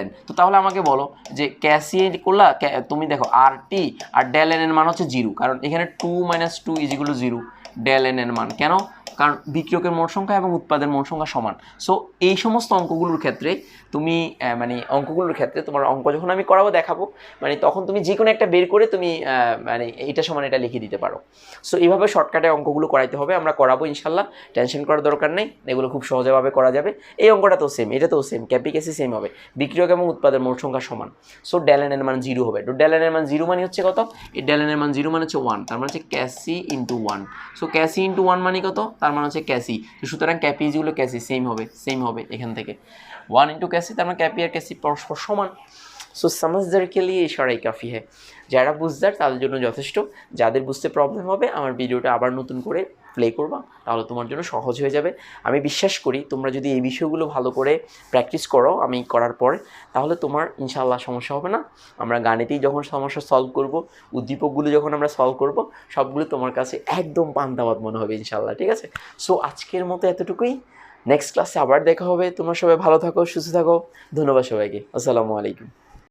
N. তো তাহলে আমাকে বলো যে ক্যাসি করলা, তুমি দেখো আর টি আর ডেল এন এর মান হচ্ছে 0, কারণ এখানে 2 - 2 is equal to 0। Del n এর মান কেন? কারণ বিক্রিয়কের মোট সংখ্যা এবং উৎপাদের মোট সংখ্যা সমান। সো এই সমস্ত অঙ্কগুলোর ক্ষেত্রে তুমি অঙ্কগুলোর ক্ষেত্রে তোমার অঙ্ক যখন আমি করাবো দেখাবো, তখন তুমি যে কোনো একটা বের করে তুমি এইটা সমান এটা লিখে দিতে পারো। সো এইভাবে শর্টকাটে অঙ্কগুলো করাইতে হবে, আমরা করাবো ইনশাল্লাহ, টেনশন করার দরকার নেই, এগুলো খুব সহজভাবে করা যাবে। এই অঙ্কটা তো সেম, এটা তো সেম, ক্যাপি ক্যাসি সেম হবে, বিক্রিয়ক এবং উৎপাদের মোট সংখ্যা সমান। সো ডেল এন এর মান 0 হবে। তো ডেল এন এর মান 0 মানে হচ্ছে কত? এই ডেল এন এর মান 0 মানে হচ্ছে 1, তার মানে হচ্ছে Cassie into 1। So Cassie into 1 মানে কত? তার মানে হচ্ছে ক্যাসি। তো সুতরাং ক্যাপি ইজগুলো ক্যাসি সেম হবে এখান থেকে 1 ইন্টু ক্যাসি, তার মানে ক্যাপি আর ক্যাসি পরস্পর সমান। সো समझदार के लिए इशारा काफ़ी है। যারা বুঝদার তাদের জন্য যথেষ্ট, যাদের বুঝতে প্রবলেম হবে আমার ভিডিওটা আবার নতুন করে প্লে করবা, তাহলে তোমার জন্য সহজ হয়ে যাবে। আমি বিশ্বাস করি তোমরা যদি এই বিষয়গুলো ভালো করে প্র্যাকটিস করো আমি করার পরে, তাহলে তোমার ইনশাআল্লাহ সমস্যা হবে না। আমরা গাণিতিক যখন সমস্যা সলভ করব, উদ্দীপকগুলো যখন আমরা সলভ করব, সবগুলো তোমার কাছে একদম পান্তাভাত মনে হবে ইনশাআল্লাহ, ঠিক আছে? সো আজকের মতো এতটুকুই, নেক্সট ক্লাসে আবার দেখা হবে। তোমরা সবাই ভালো থাকো, সুস্থ থাকো, ধন্যবাদ সবাইকে, আসসালামু আলাইকুম।